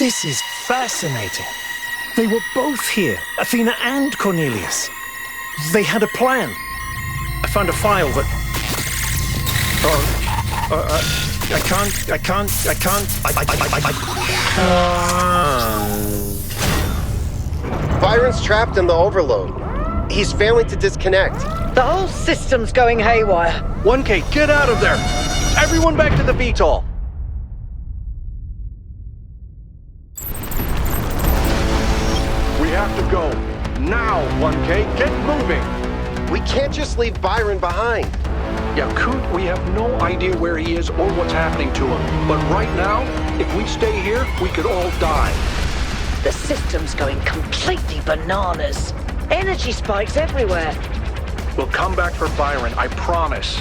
This is fascinating. They were both here, Athena and Cornelius. They had a plan. I found a file that... Byron's trapped in the overload. He's failing to disconnect. The whole system's going haywire. 1K, get out of there! Everyone back to the VTOL! We have to go. Now, 1K, get moving! We can't just leave Byron behind. Yeah, Coot, we have no idea where he is or what's happening to him. But right now, if we stay here, we could all die. The system's going completely bananas. Energy spikes everywhere. We'll come back for Byron, I promise.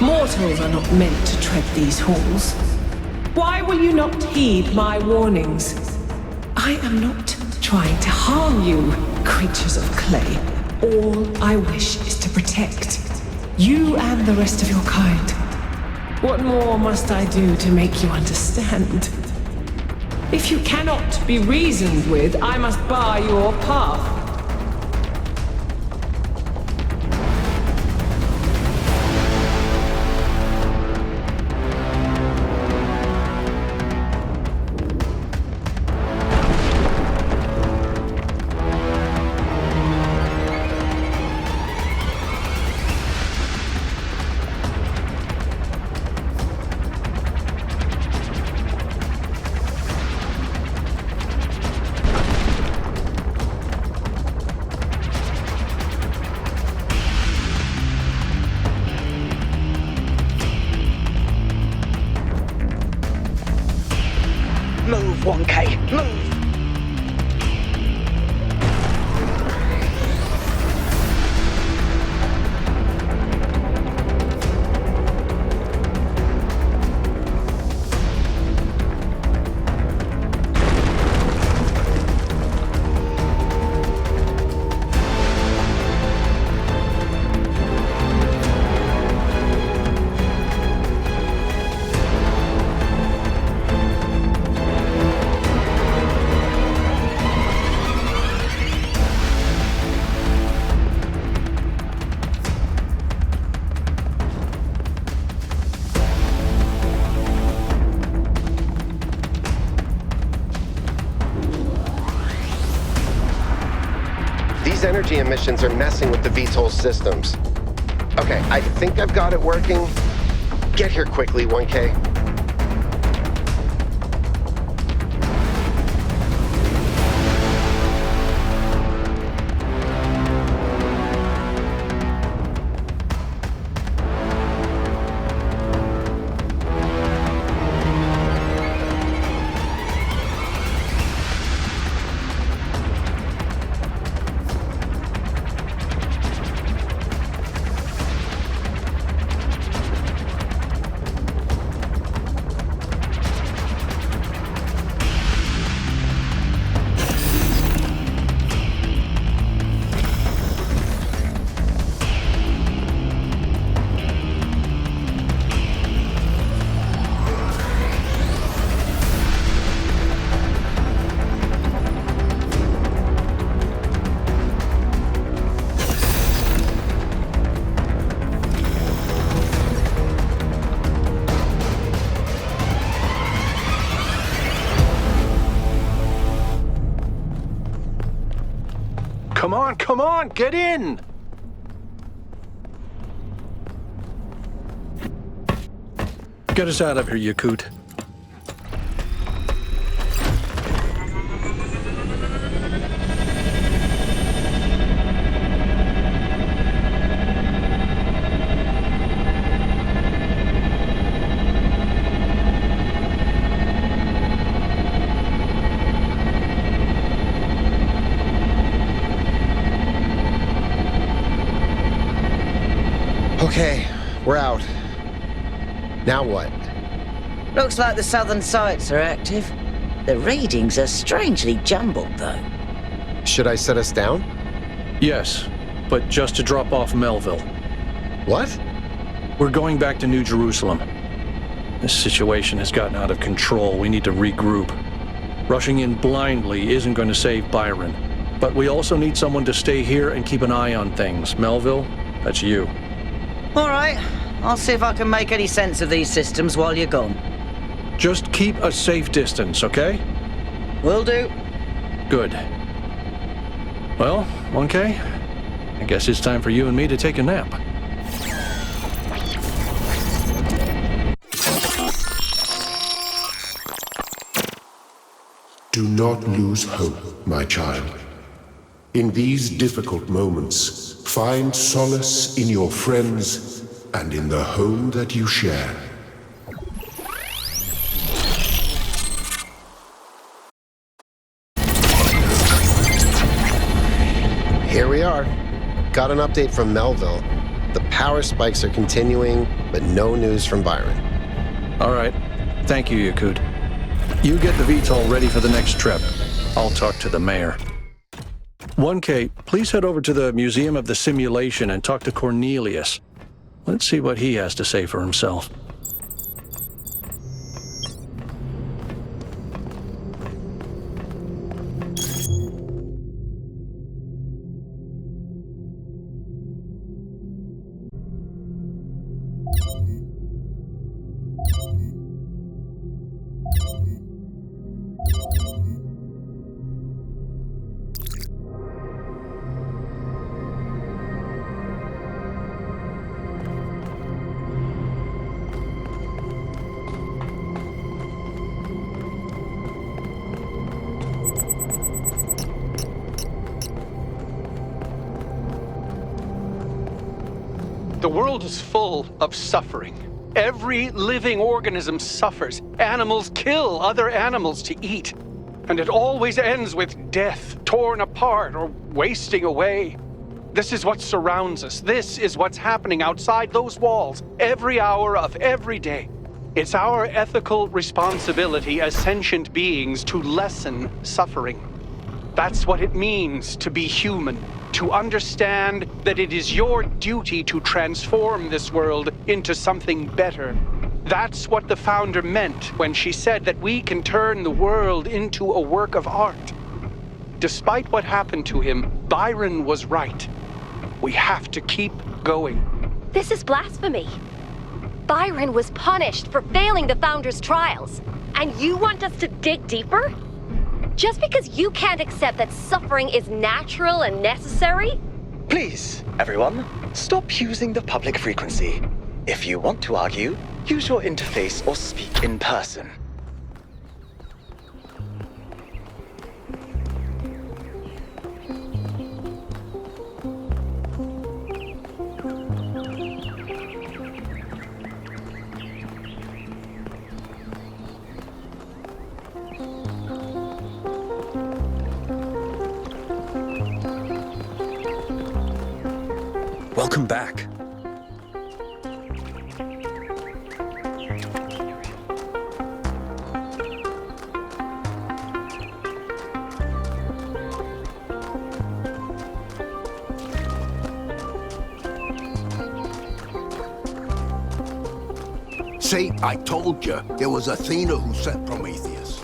Mortals are not meant to tread these halls. Why will you not heed my warnings? I am not trying to harm you, creatures of clay. All I wish is to protect you and the rest of your kind. What more must I do to make you understand? If you cannot be reasoned with, I must bar your path. Move, 1K, move! These energy emissions are messing with the VTOL systems. Okay, I think I've got it working. Get here quickly, 1K. Come on, get in! Get us out of here, Yakut. Now what? Looks like the southern sites are active. The readings are strangely jumbled, though. Should I set us down? Yes, but just to drop off Melville. What? We're going back to New Jerusalem. This situation has gotten out of control. We need to regroup. Rushing in blindly isn't going to save Byron. But we also need someone to stay here and keep an eye on things. Melville, that's you. All right. I'll see if I can make any sense of these systems while you're gone. Just keep a safe distance, okay? Will do. Good. Well, 1K, I guess it's time for you and me to take a nap. Do not lose hope, my child. In these difficult moments, find solace in your friends and in the home that you share. Here we are. Got an update from Melville. The power spikes are continuing, but no news from Byron. All right. Thank you, Yakut. You get the VTOL ready for the next trip. I'll talk to the mayor. 1K, please head over to the Museum of the Simulation and talk to Cornelius. Let's see what he has to say for himself. The world is full of suffering. Every living organism suffers. Animals kill other animals to eat. And it always ends with death, torn apart or wasting away. This is what surrounds us. This is what's happening outside those walls every hour of every day. It's our ethical responsibility as sentient beings to lessen suffering. That's what it means to be human. To understand that it is your duty to transform this world into something better. That's what the founder meant when she said that we can turn the world into a work of art. Despite what happened to him, Byron was right. We have to keep going. This is blasphemy. Byron was punished for failing the founder's trials. And you want us to dig deeper? Just because you can't accept that suffering is natural and necessary? Please, everyone, stop using the public frequency. If you want to argue, use your interface or speak in person. Welcome back. See, I told you, it was Athena who sent Prometheus.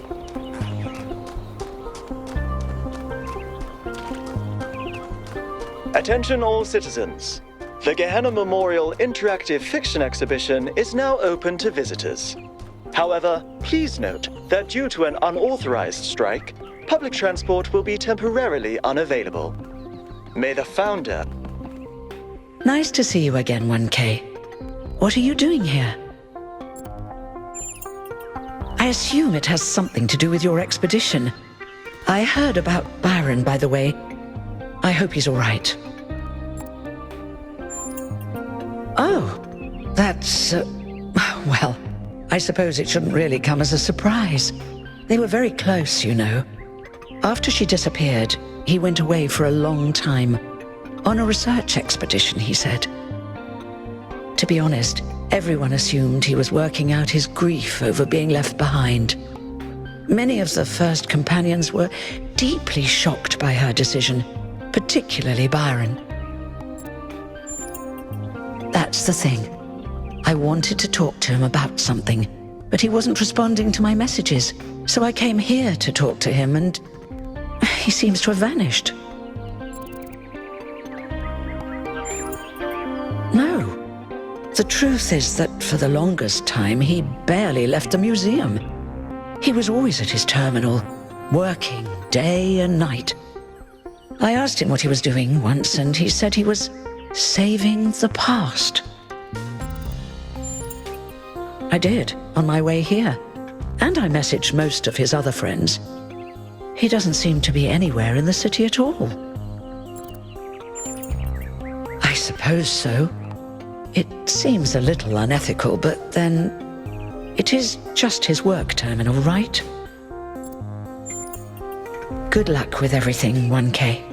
Attention all citizens. The Gehenna Memorial Interactive Fiction Exhibition is now open to visitors. However, please note that due to an unauthorized strike, public transport will be temporarily unavailable. May the founder... Nice to see you again, 1K. What are you doing here? I assume it has something to do with your expedition. I heard about Byron, by the way. I hope he's all right. Oh, that's... well, I suppose it shouldn't really come as a surprise. They were very close, you know. After she disappeared, he went away for a long time. On a research expedition, he said. To be honest, everyone assumed he was working out his grief over being left behind. Many of the first companions were deeply shocked by her decision, particularly Byron. That's the thing. I wanted to talk to him about something, but he wasn't responding to my messages, so I came here to talk to him, and he seems to have vanished. No. The truth is that for the longest time, he barely left the museum. He was always at his terminal, working day and night. I asked him what he was doing once, and he said he was saving the past. I did, on my way here, and I messaged most of his other friends. He doesn't seem to be anywhere in the city at all. I suppose so. It seems a little unethical, but then it is just his work terminal, right? Good luck with everything, 1K.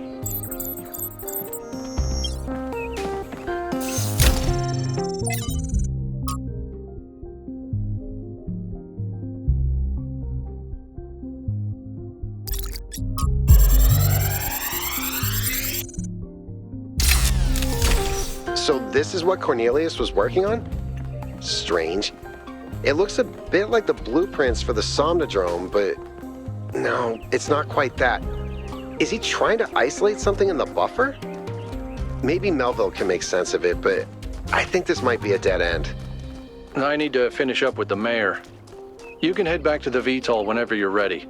So this is what Cornelius was working on? Strange. It looks a bit like the blueprints for the Somnodrome, but no, it's not quite that. Is he trying to isolate something in the buffer? Maybe Melville can make sense of it, but I think this might be a dead end. I need to finish up with the mayor. You can head back to the VTOL whenever you're ready.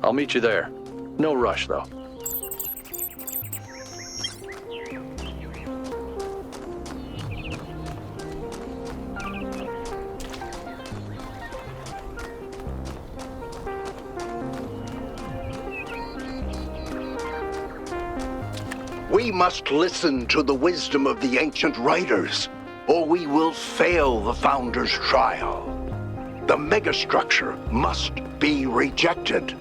I'll meet you there. No rush, though. We must listen to the wisdom of the ancient writers, or we will fail the Founder's trial. The Megastructure must be rejected.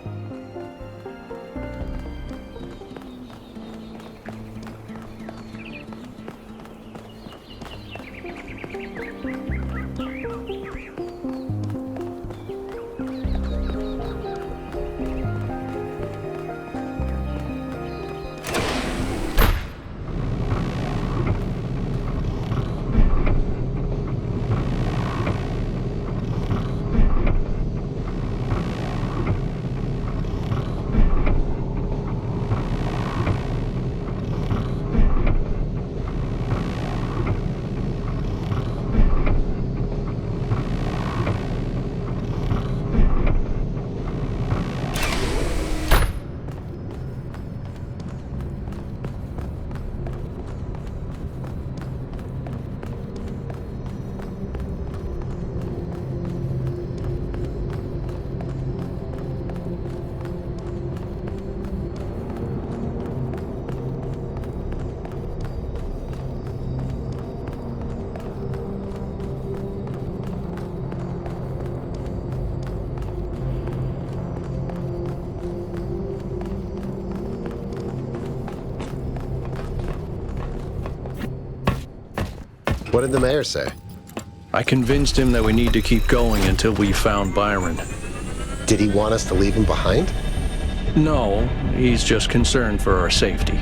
What did the mayor say? I convinced him that we need to keep going until we found Byron. Did he want us to leave him behind? No, he's just concerned for our safety.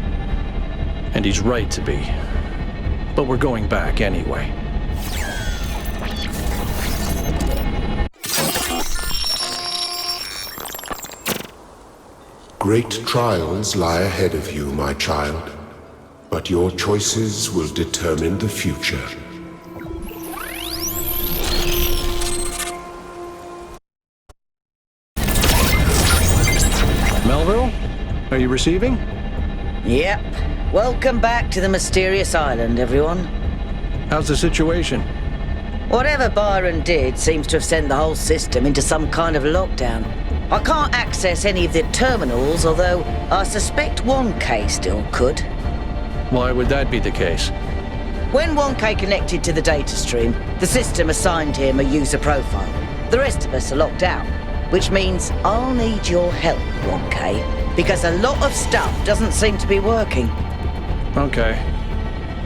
And he's right to be. But we're going back anyway. Great trials lie ahead of you, my child, but your choices will determine the future. Melville, are you receiving? Yep. Welcome back to the mysterious island, everyone. How's the situation? Whatever Byron did seems to have sent the whole system into some kind of lockdown. I can't access any of the terminals, although I suspect 1K still could. Why would that be the case? When 1K connected to the data stream, the system assigned him a user profile. The rest of us are locked out, which means I'll need your help, 1K, because a lot of stuff doesn't seem to be working. Okay.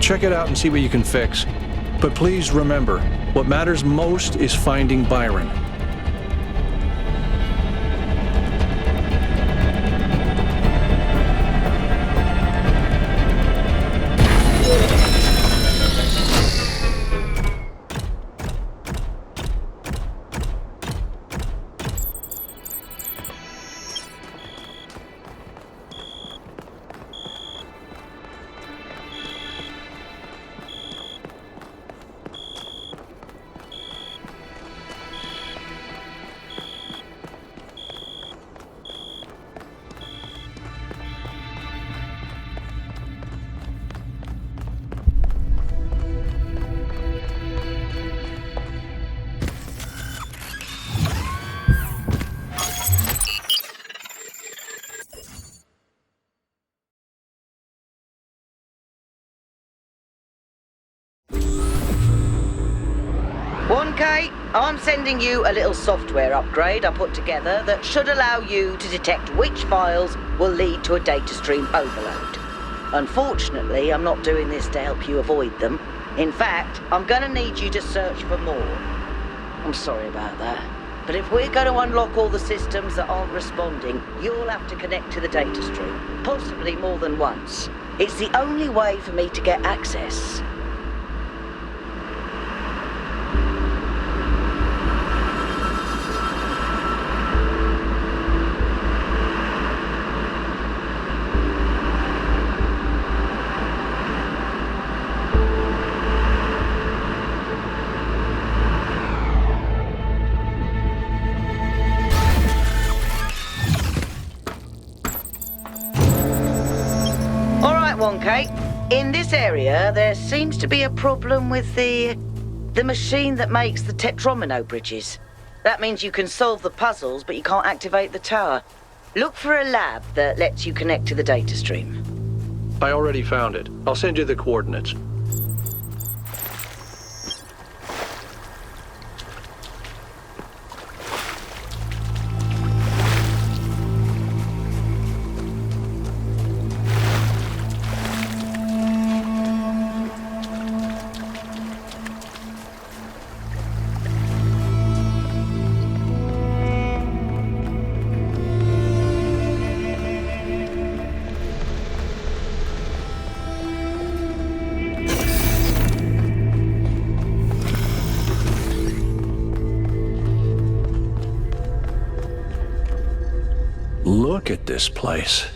Check it out and see what you can fix. But please remember, what matters most is finding Byron. Okay, I'm sending you a little software upgrade I put together that should allow you to detect which files will lead to a data stream overload. Unfortunately, I'm not doing this to help you avoid them. In fact, I'm gonna need you to search for more. I'm sorry about that. But if we're going to unlock all the systems that aren't responding, you'll have to connect to the data stream, possibly more than once. It's the only way for me to get access. Okay, in this area, there seems to be a problem with the machine that makes the tetromino bridges. That means you can solve the puzzles, but you can't activate the tower. Look for a lab that lets you connect to the data stream. I already found it. I'll send you the coordinates. Look at this place.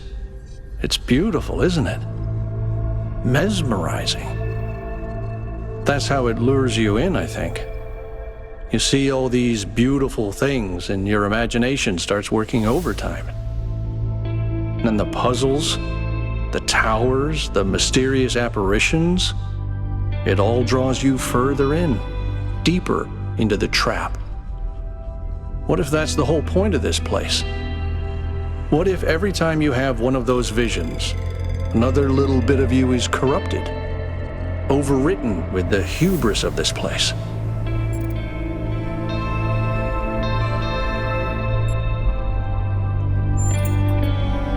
It's beautiful, isn't it? Mesmerizing. That's how it lures you in, I think. You see all these beautiful things and your imagination starts working overtime. And the puzzles, the towers, the mysterious apparitions, it all draws you further in, deeper into the trap. What if that's the whole point of this place? What if every time you have one of those visions, another little bit of you is corrupted, overwritten with the hubris of this place?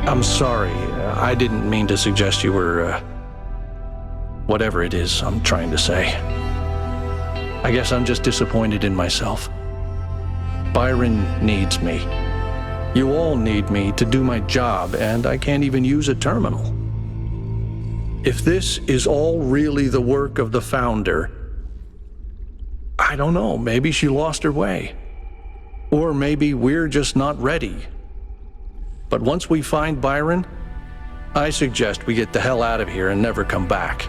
I'm sorry, I didn't mean to suggest you were, whatever it is I'm trying to say. I guess I'm just disappointed in myself. Byron needs me. You all need me to do my job, and I can't even use a terminal. If this is all really the work of the Founder, I don't know, maybe she lost her way. Or maybe we're just not ready. But once we find Byron, I suggest we get the hell out of here and never come back.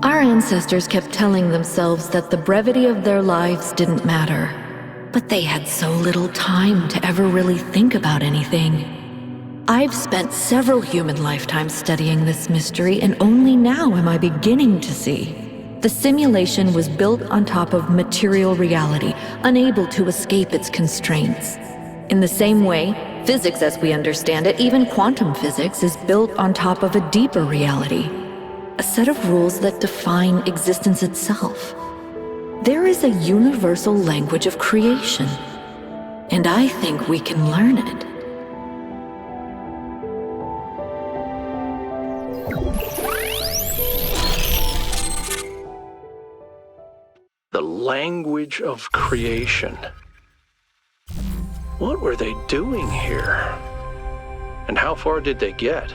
Our ancestors kept telling themselves that the brevity of their lives didn't matter, but they had so little time to ever really think about anything. I've spent several human lifetimes studying this mystery, and only now am I beginning to see. The simulation was built on top of material reality, unable to escape its constraints. In the same way, physics as we understand it, even quantum physics, is built on top of a deeper reality. A set of rules that define existence itself. There is a universal language of creation, and I think we can learn it. The language of creation. What were they doing here? And how far did they get?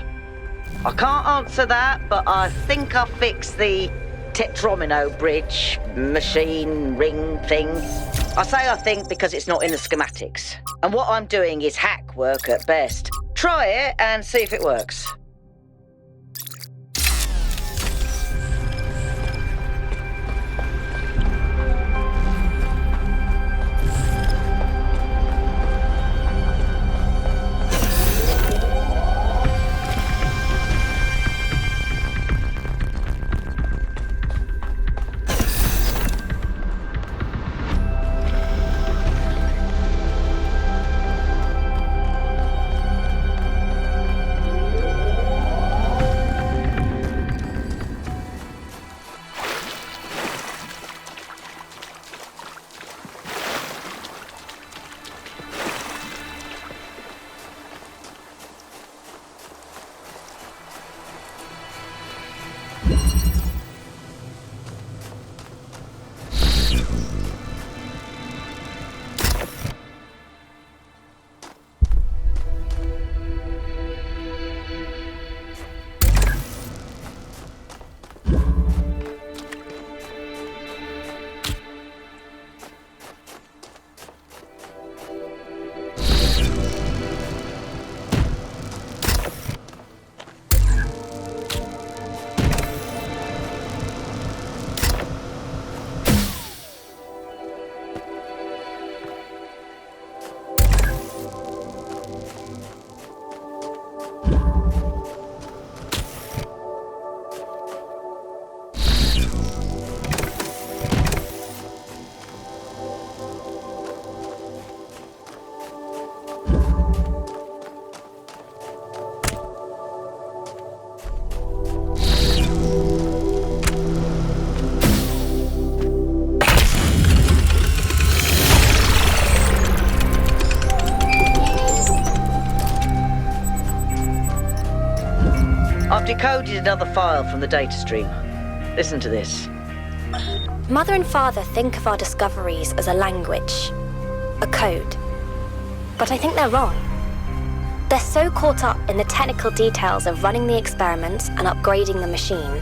I can't answer that, but I think I fixed the Tetromino bridge, machine, ring thing. I say I think because it's not in the schematics. And what I'm doing is hack work at best. Try it and see if it works. I've decoded another file from the data stream. Listen to this. Mother and father think of our discoveries as a language, a code. But I think they're wrong. They're so caught up in the technical details of running the experiments and upgrading the machine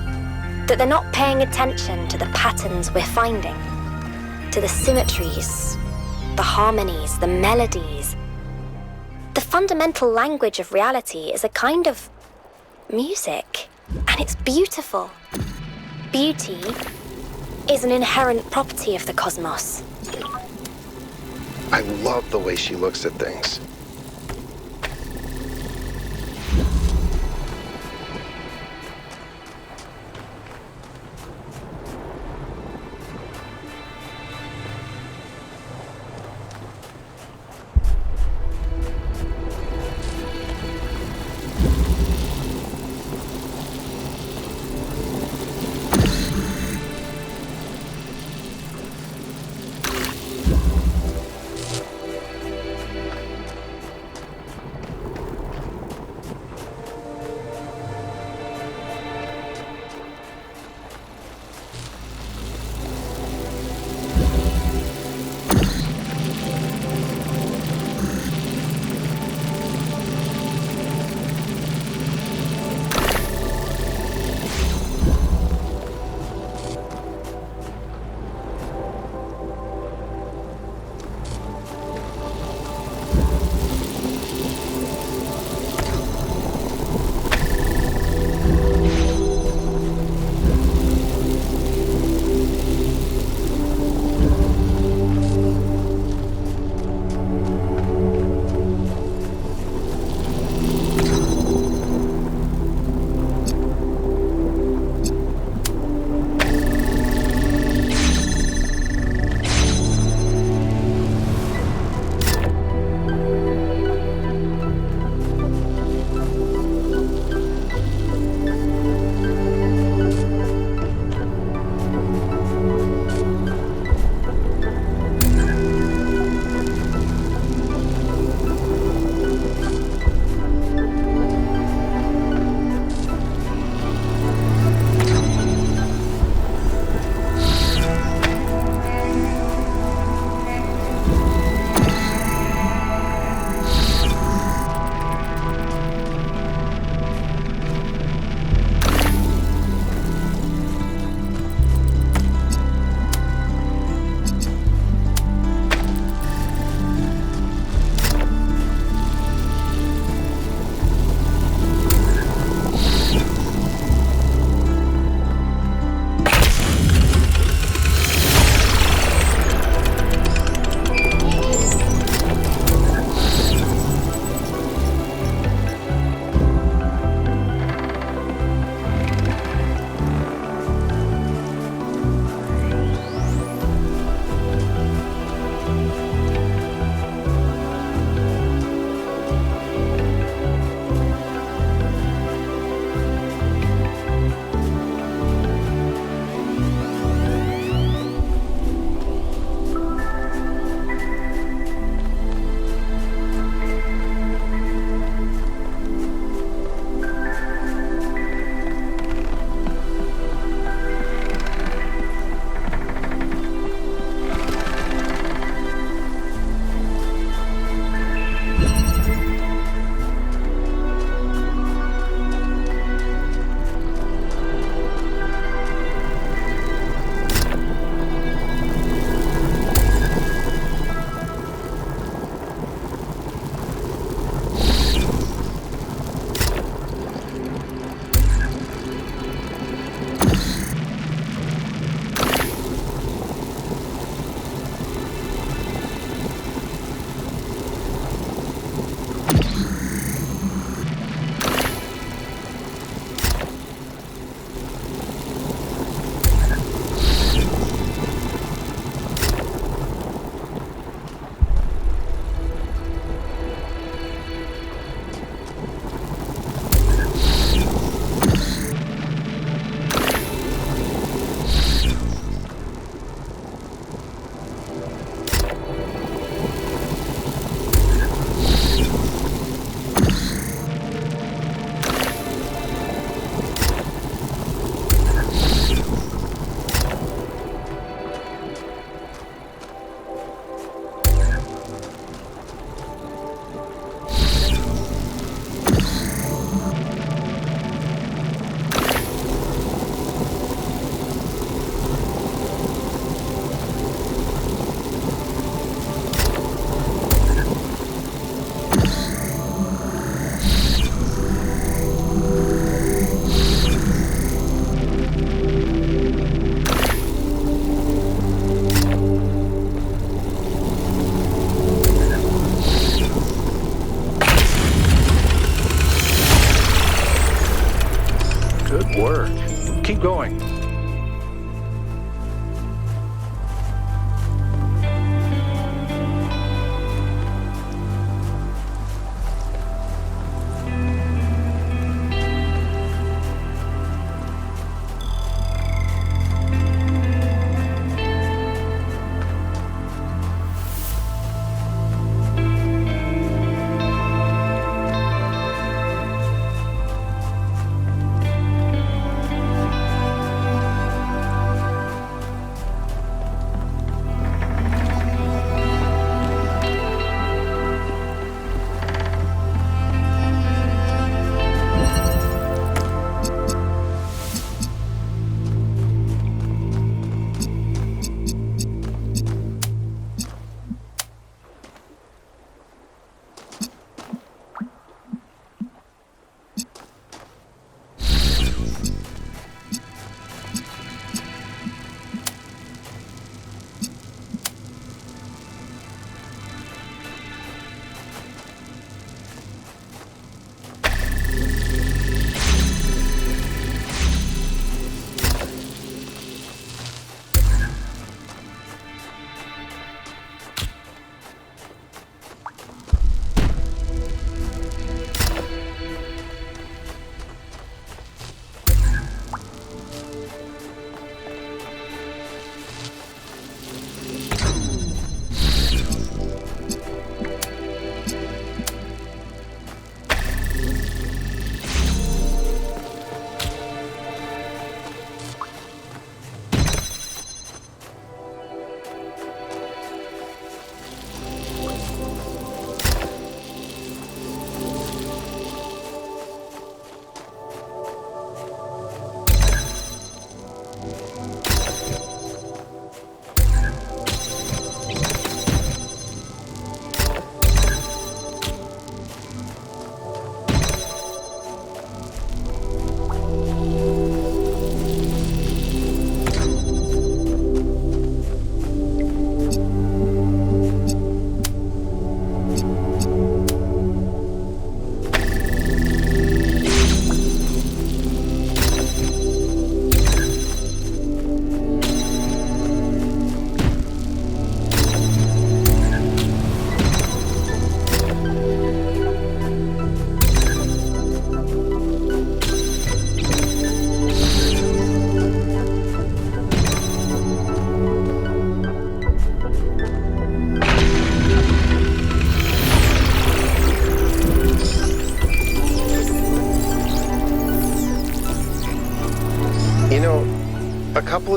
that they're not paying attention to the patterns we're finding, to the symmetries, the harmonies, the melodies. The fundamental language of reality is a kind of music, and it's beautiful. Beauty is an inherent property of the cosmos. I love the way she looks at things.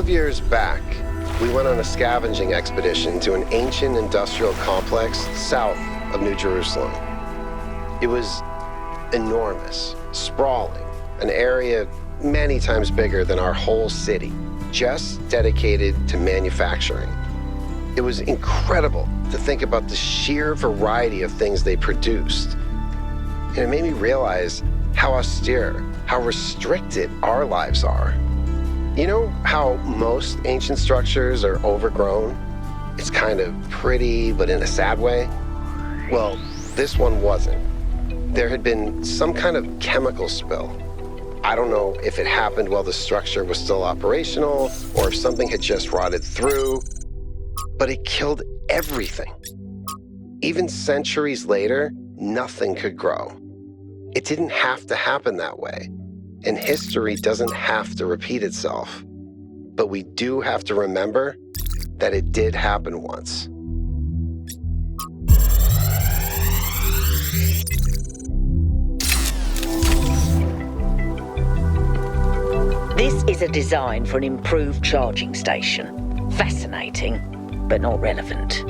of years back, we went on a scavenging expedition to an ancient industrial complex south of New Jerusalem. It was enormous, sprawling, an area many times bigger than our whole city, just dedicated to manufacturing. It was incredible to think about the sheer variety of things they produced. And it made me realize how austere, how restricted our lives are. You know how most ancient structures are overgrown? It's kind of pretty, but in a sad way. Well, this one wasn't. There had been some kind of chemical spill. I don't know if it happened while the structure was still operational or if something had just rotted through, but it killed everything. Even centuries later, nothing could grow. It didn't have to happen that way, and history doesn't have to repeat itself. But we do have to remember that it did happen once. This is a design for an improved charging station. Fascinating, but not relevant.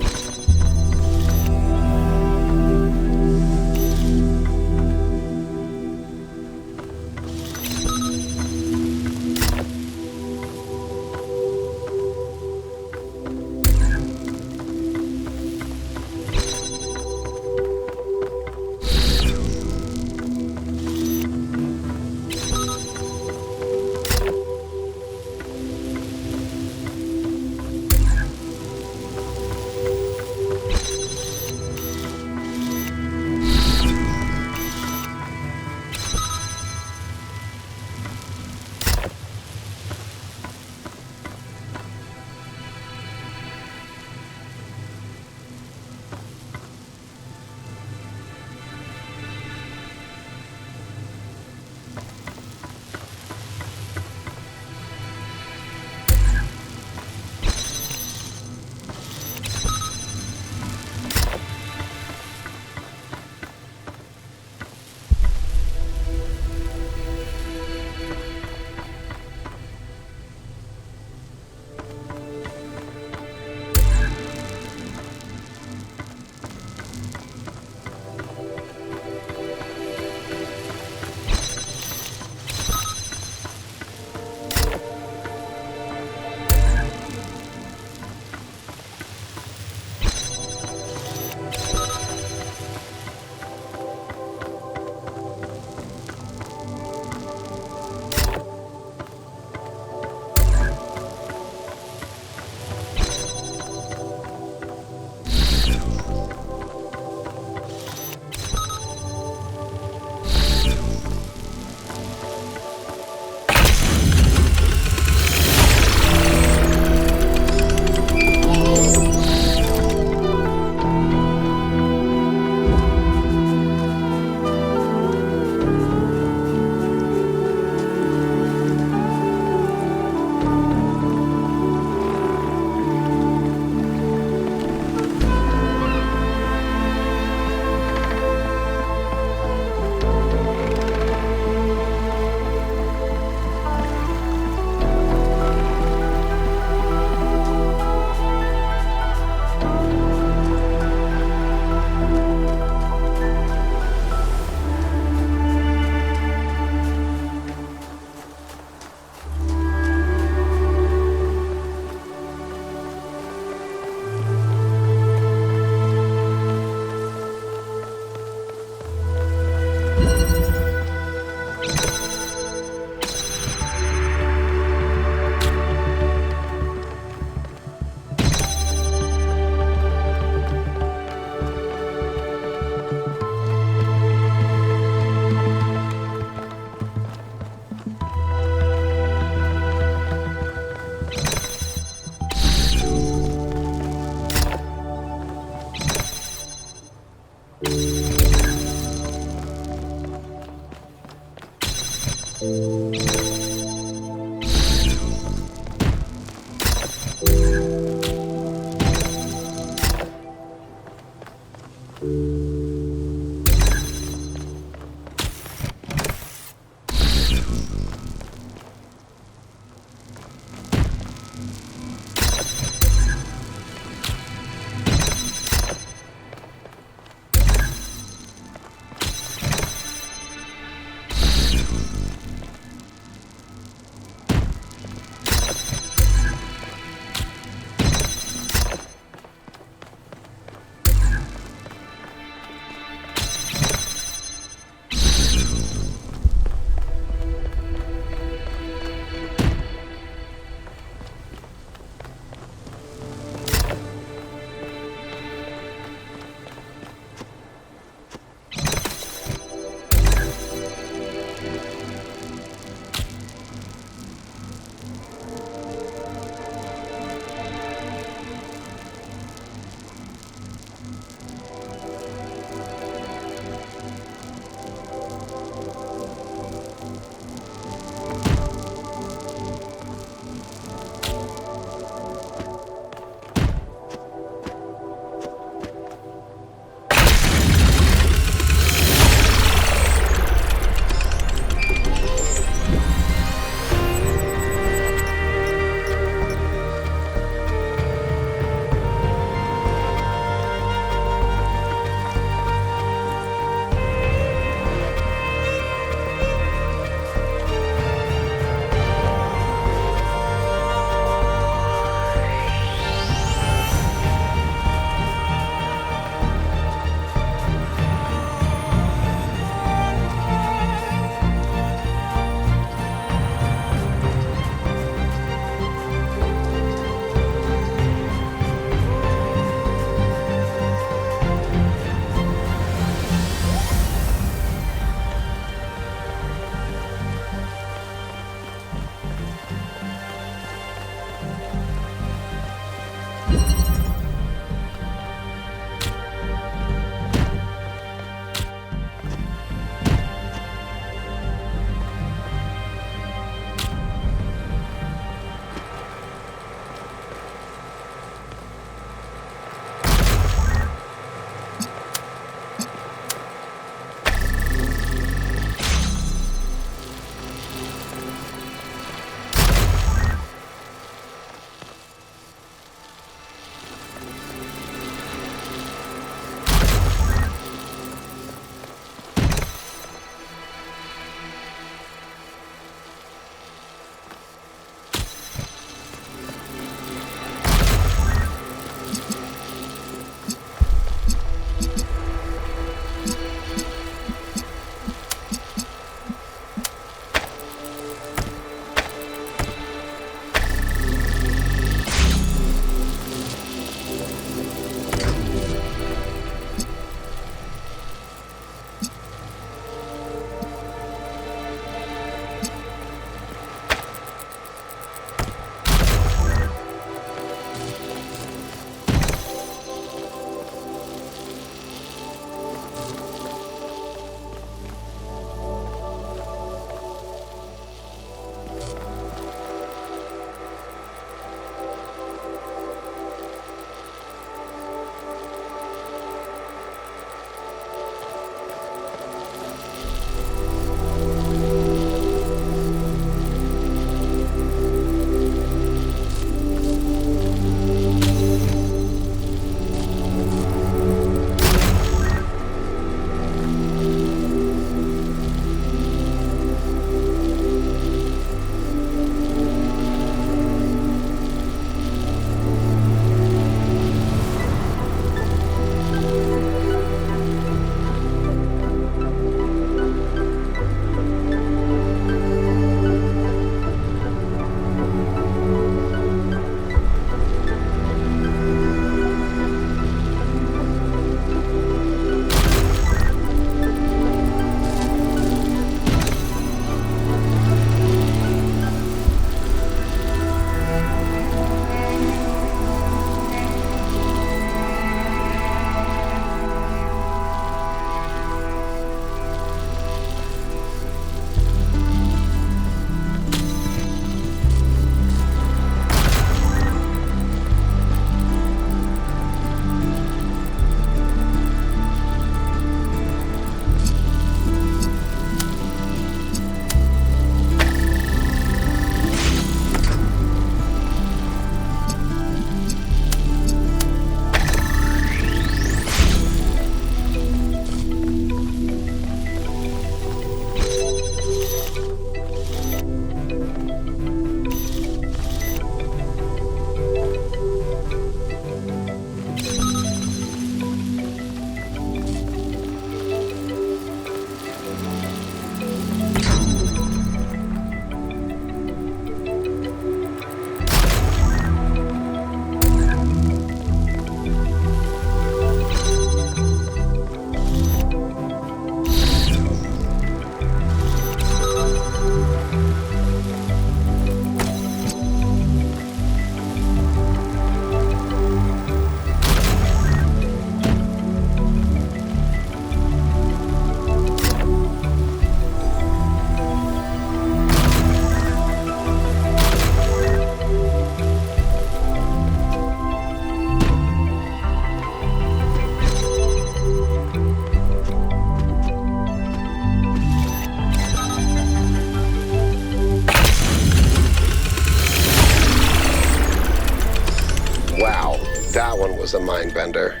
That one was a mind bender.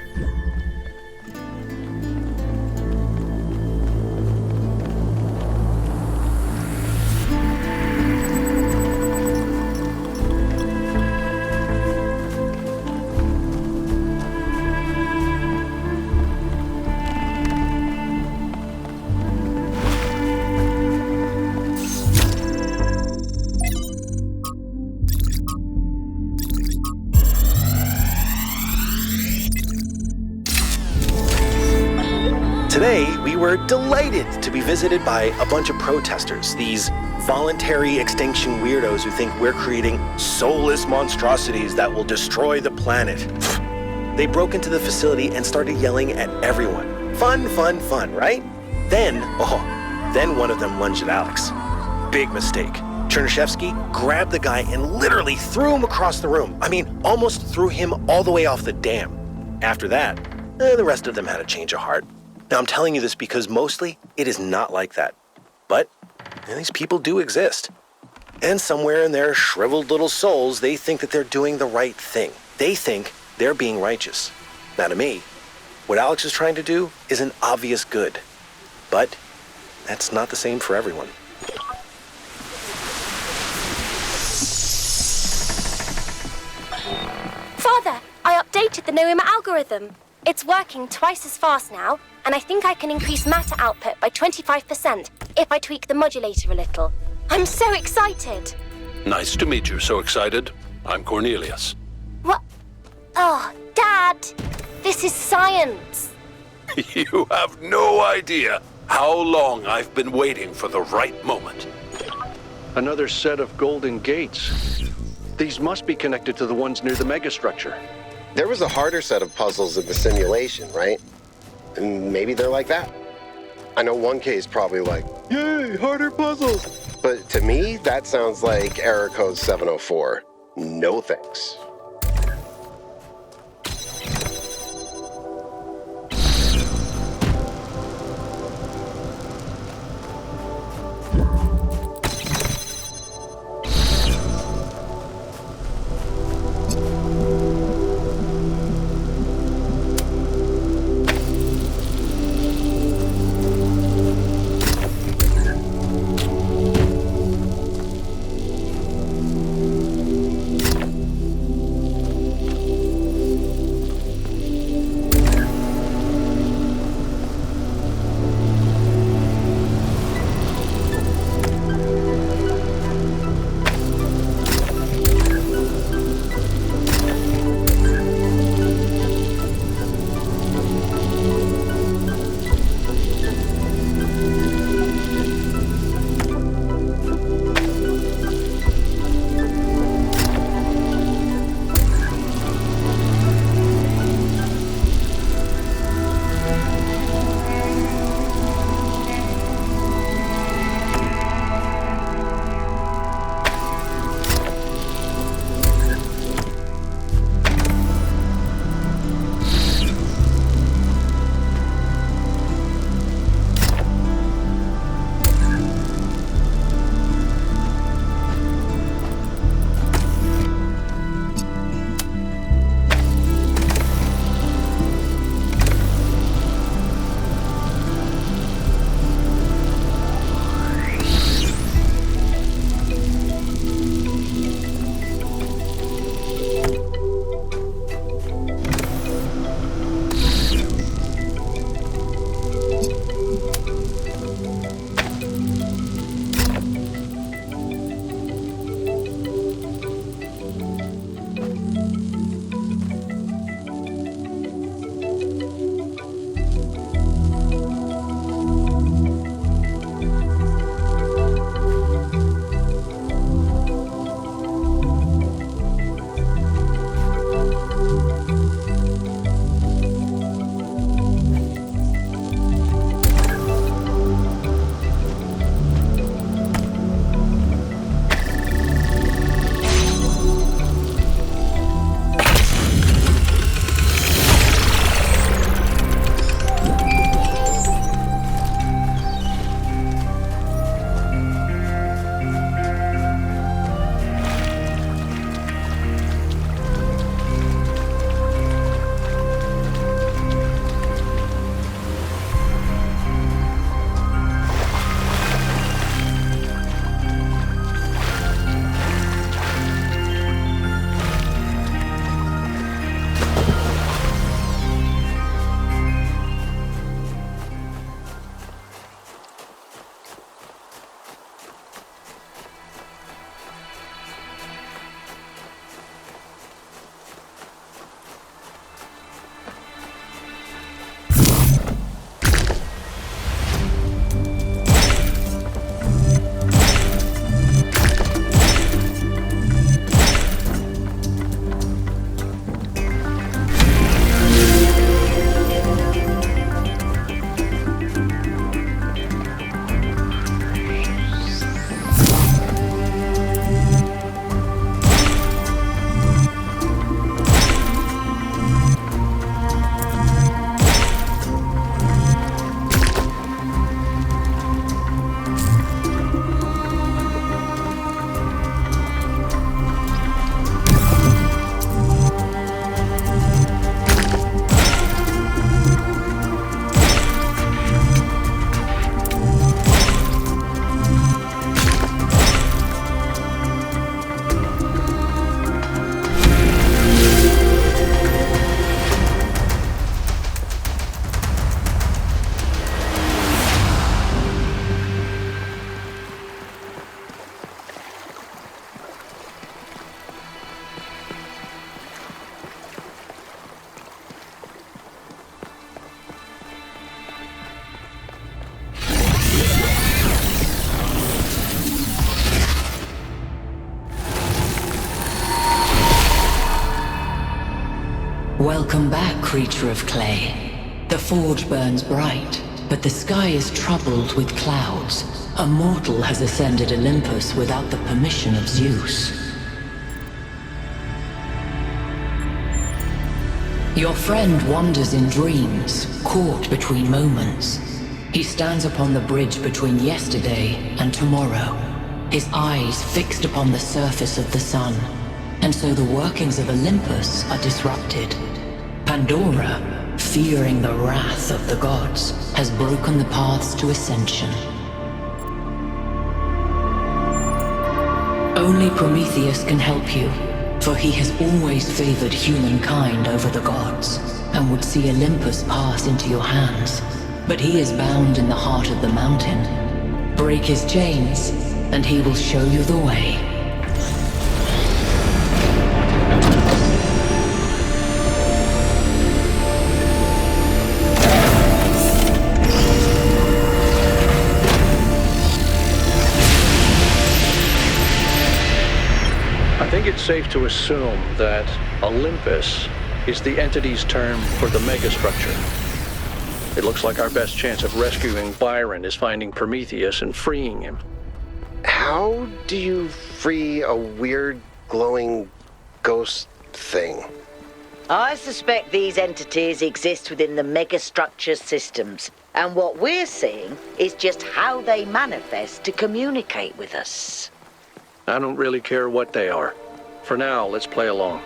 Today, we were delighted to be visited by a bunch of protesters, these voluntary extinction weirdos who think we're creating soulless monstrosities that will destroy the planet. They broke into the facility and started yelling at everyone. Fun, fun, fun, right? Then one of them lunged at Alex. Big mistake. Chernyshevsky grabbed the guy and literally threw him across the room. I mean, almost threw him all the way off the dam. After that, the rest of them had a change of heart. Now, I'm telling you this because mostly it is not like that. But these people do exist. And somewhere in their shriveled little souls, they think that they're doing the right thing. They think they're being righteous. Now, to me, what Alex is trying to do is an obvious good. But that's not the same for everyone. Father, I updated the Noema algorithm. It's working twice as fast now, and I think I can increase matter output by 25% if I tweak the modulator a little. I'm so excited! Nice to meet you, so excited. I'm Cornelius. What? Oh, Dad! This is science! You have no idea how long I've been waiting for the right moment. Another set of golden gates. These must be connected to the ones near the megastructure. There was a harder set of puzzles in the simulation, right? And maybe they're like that. I know 1K is probably like, yay, harder puzzles. But to me, that sounds like error code 704. No thanks. Welcome back, creature of clay. The forge burns bright, but the sky is troubled with clouds. A mortal has ascended Olympus without the permission of Zeus. Your friend wanders in dreams, caught between moments. He stands upon the bridge between yesterday and tomorrow, his eyes fixed upon the surface of the sun, and so the workings of Olympus are disrupted. Pandora, fearing the wrath of the gods, has broken the paths to ascension. Only Prometheus can help you, for he has always favored humankind over the gods, and would see Olympus pass into your hands. But he is bound in the heart of the mountain. Break his chains, and he will show you the way. I think it's safe to assume that Olympus is the entity's term for the Megastructure. It looks like our best chance of rescuing Byron is finding Prometheus and freeing him. How do you free a weird, glowing ghost thing? I suspect these entities exist within the Megastructure systems, and what we're seeing is just how they manifest to communicate with us. I don't really care what they are. For now, let's play along.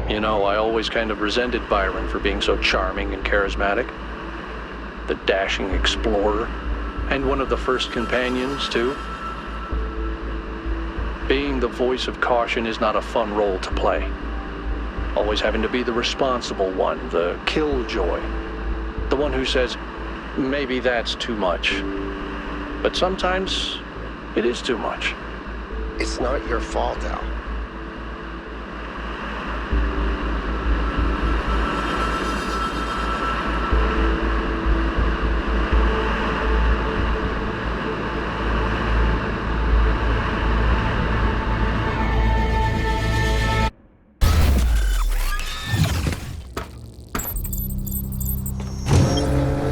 You know, I always kind of resented Byron for being so charming and charismatic. The dashing explorer. And one of the first companions, too. Being the voice of caution is not a fun role to play. Always having to be the responsible one, the killjoy. The one who says, maybe that's too much. But sometimes, it is too much. It's not your fault, Al.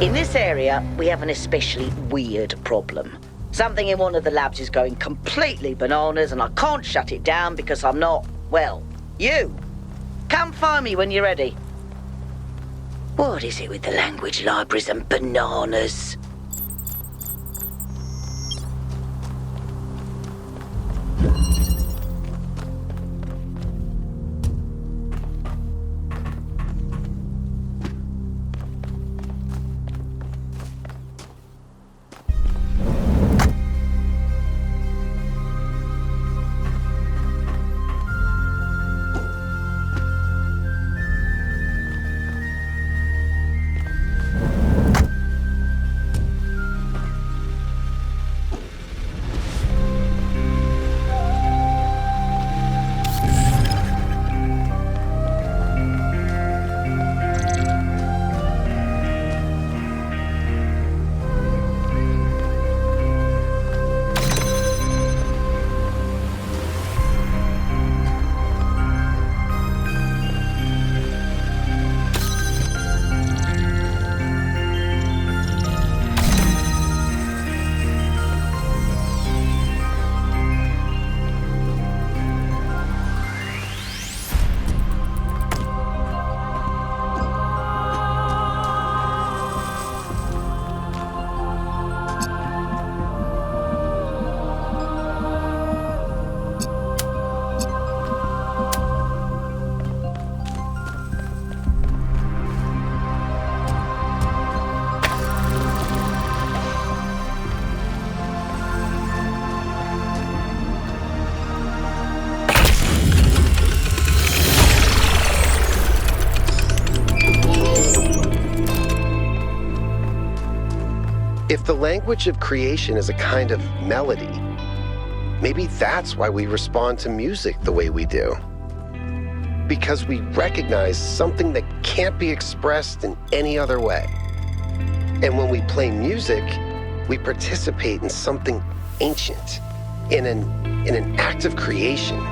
In this area, we have an especially weird problem. Something in one of the labs is going completely bananas, and I can't shut it down because I'm not, well, you. Come find me when you're ready. What is it with the language libraries and bananas? If the language of creation is a kind of melody, maybe that's why we respond to music the way we do. Because we recognize something that can't be expressed in any other way. And when we play music, we participate in something ancient, in an act of creation.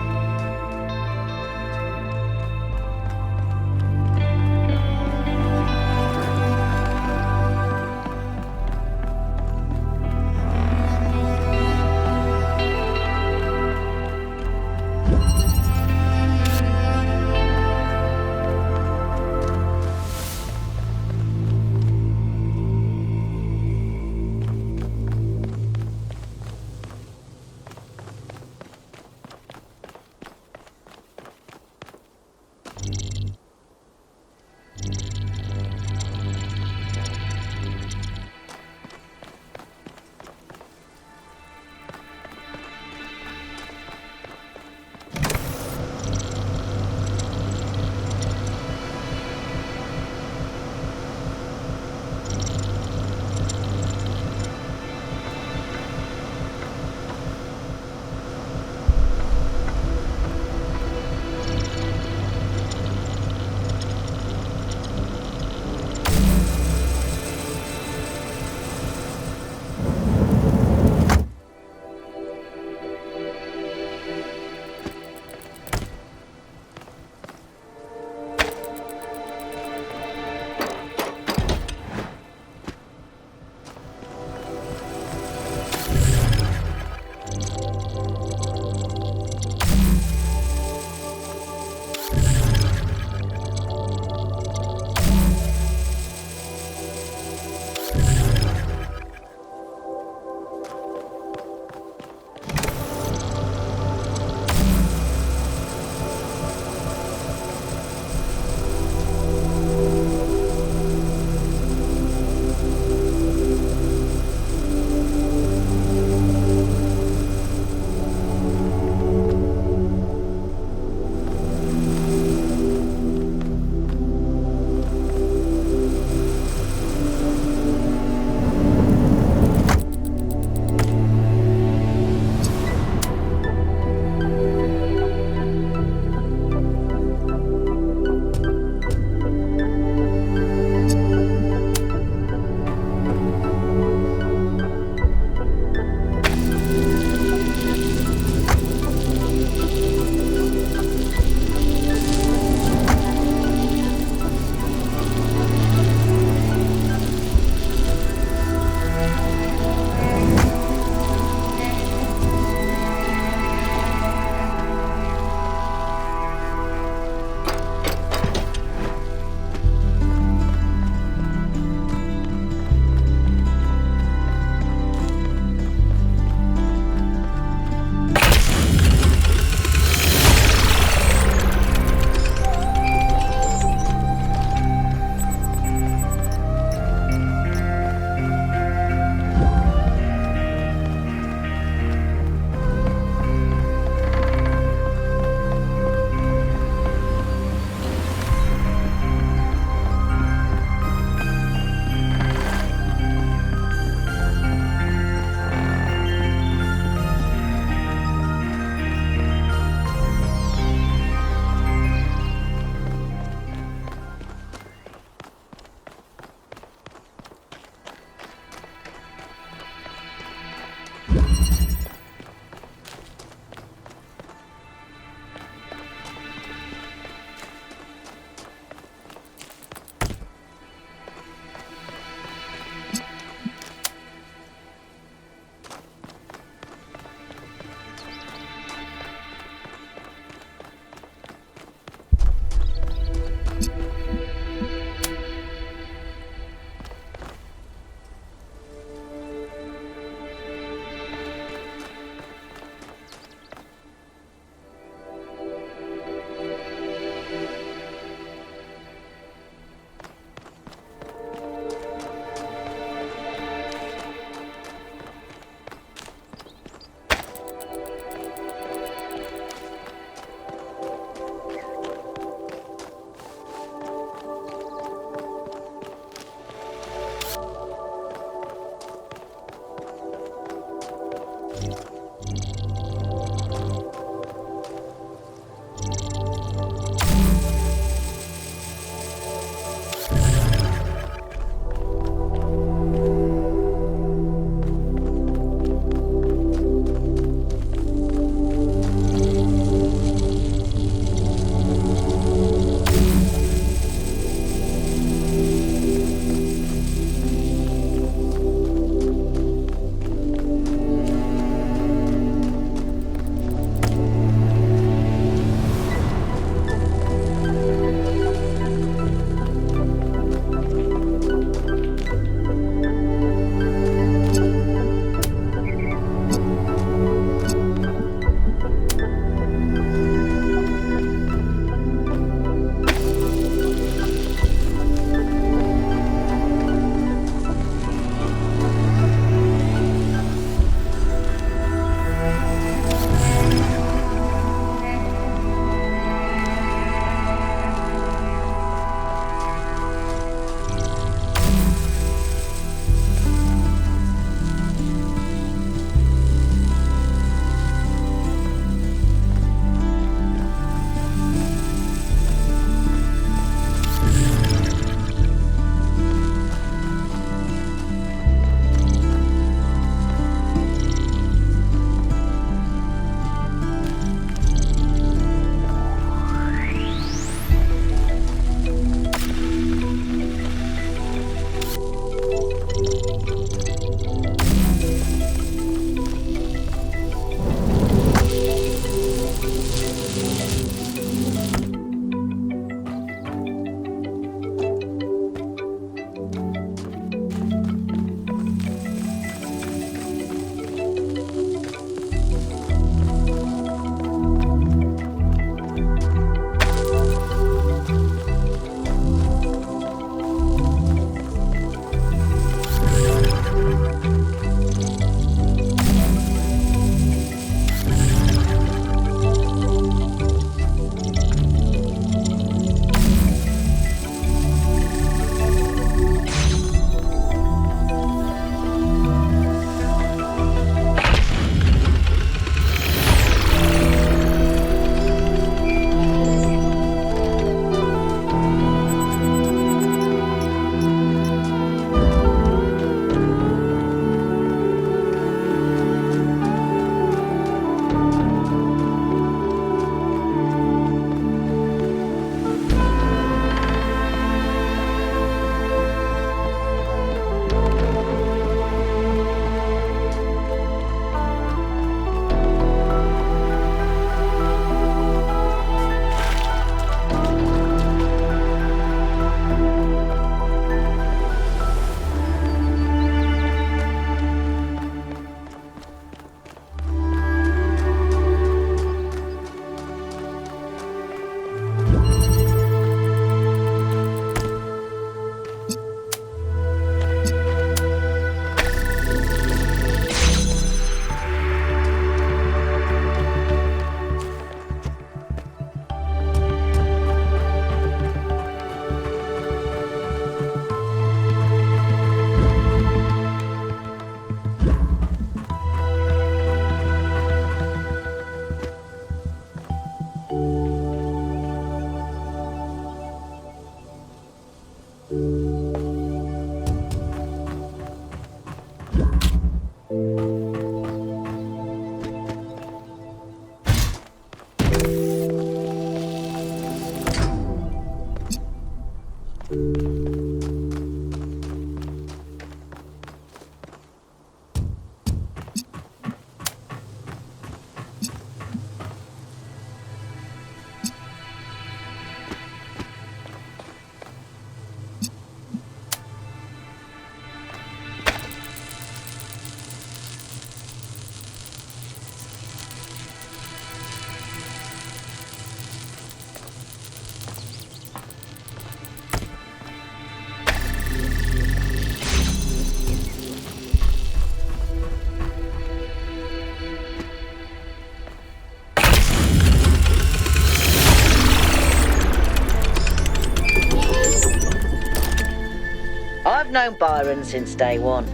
I've known Byron since day one.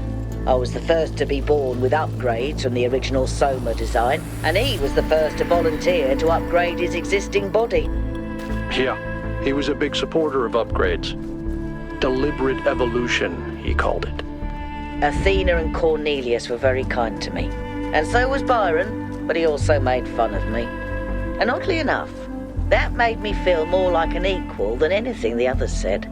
I was the first to be born with upgrades from the original Soma design, and he was the first to volunteer to upgrade his existing body. Yeah, he was a big supporter of upgrades. Deliberate evolution, he called it. Athena and Cornelius were very kind to me. And so was Byron, but he also made fun of me. And oddly enough, that made me feel more like an equal than anything the others said.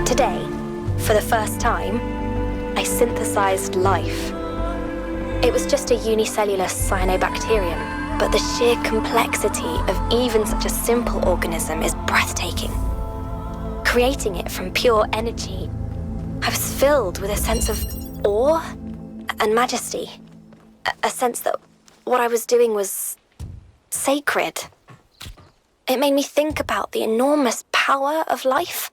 Today, for the first time, I synthesized life. It was just a unicellular cyanobacterium, but the sheer complexity of even such a simple organism is breathtaking. Creating it from pure energy, I was filled with a sense of awe and majesty. A sense that what I was doing was sacred. It made me think about the enormous power of life.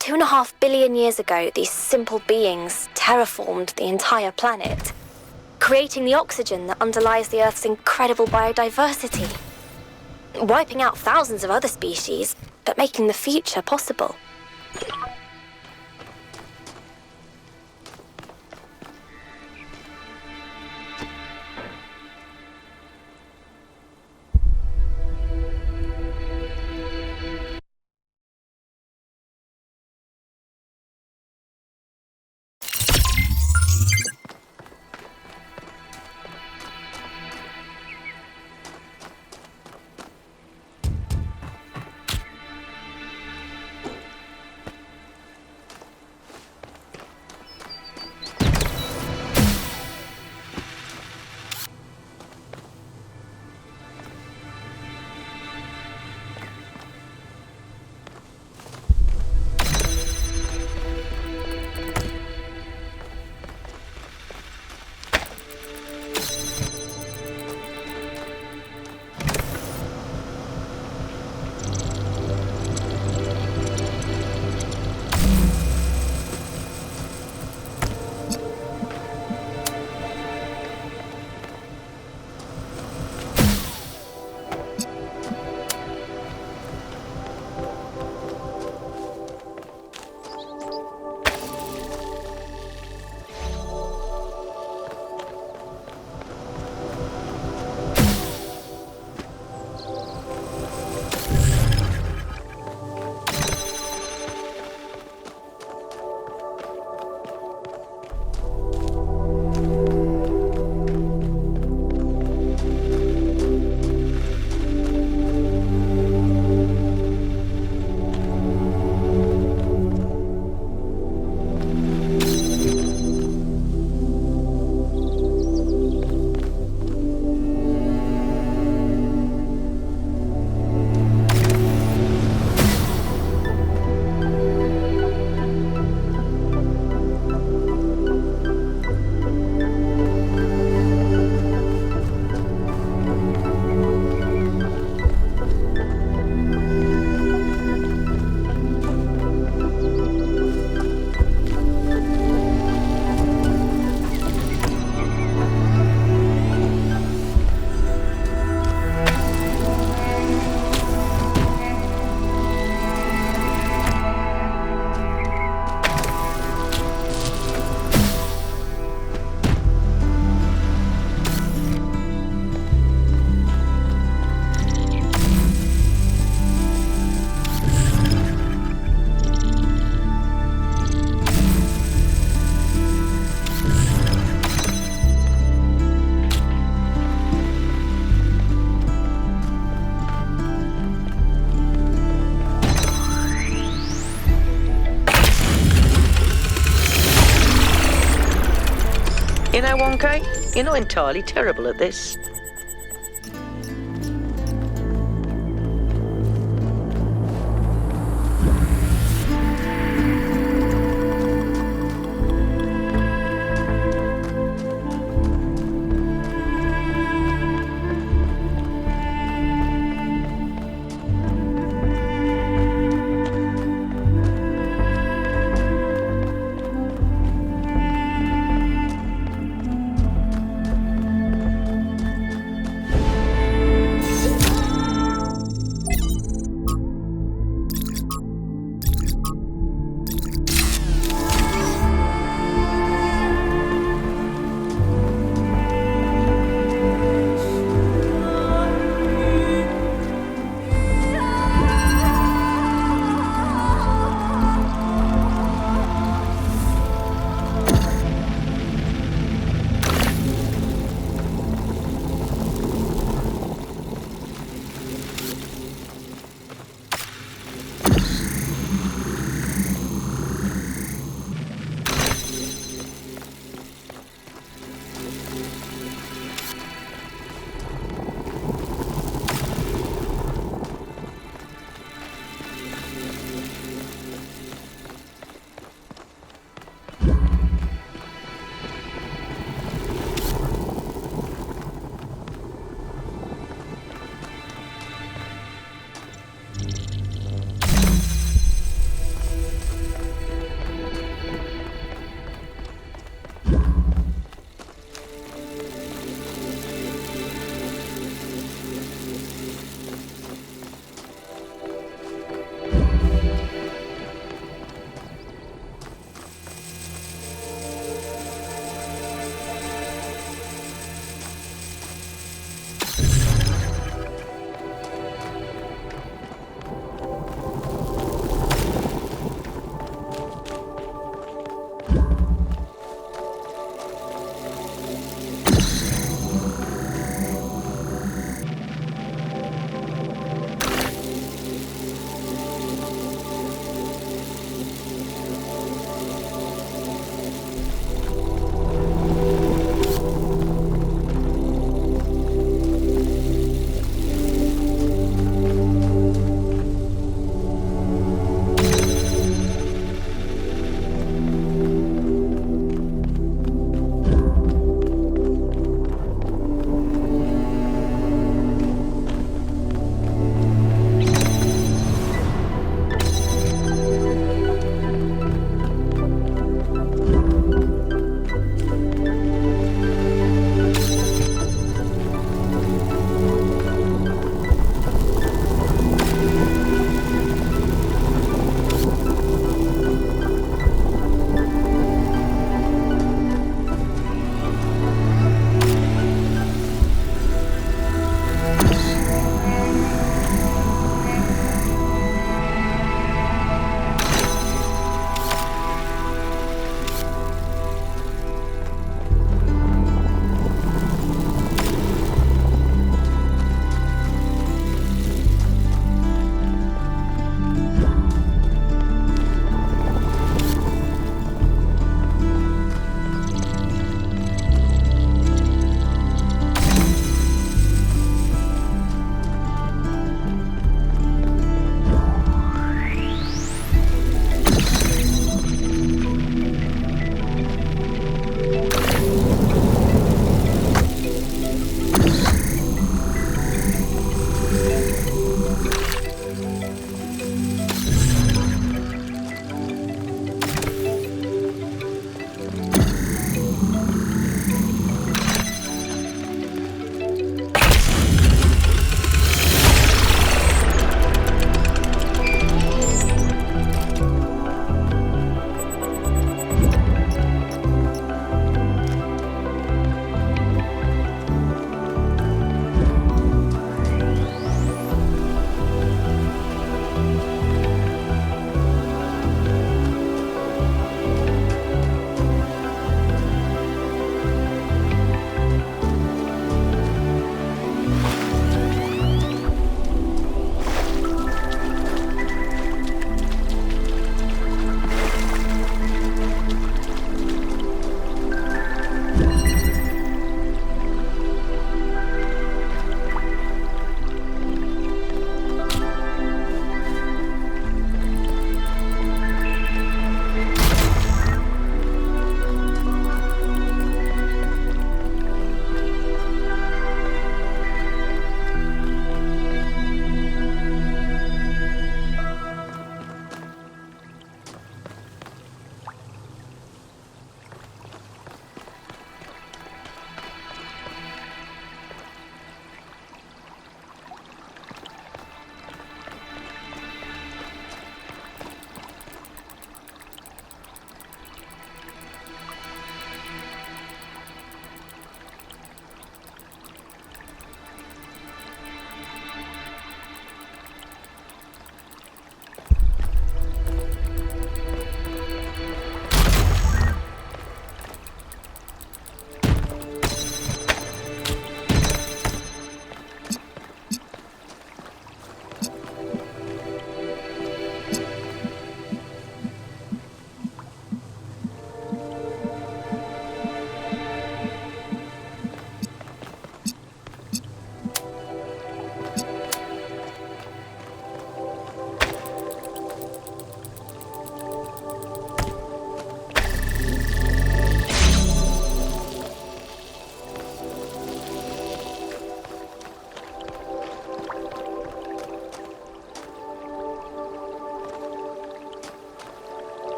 2.5 billion years ago, these simple beings terraformed the entire planet, creating the oxygen that underlies the Earth's incredible biodiversity, wiping out thousands of other species, but making the future possible. You know, 1K, you're not entirely terrible at this.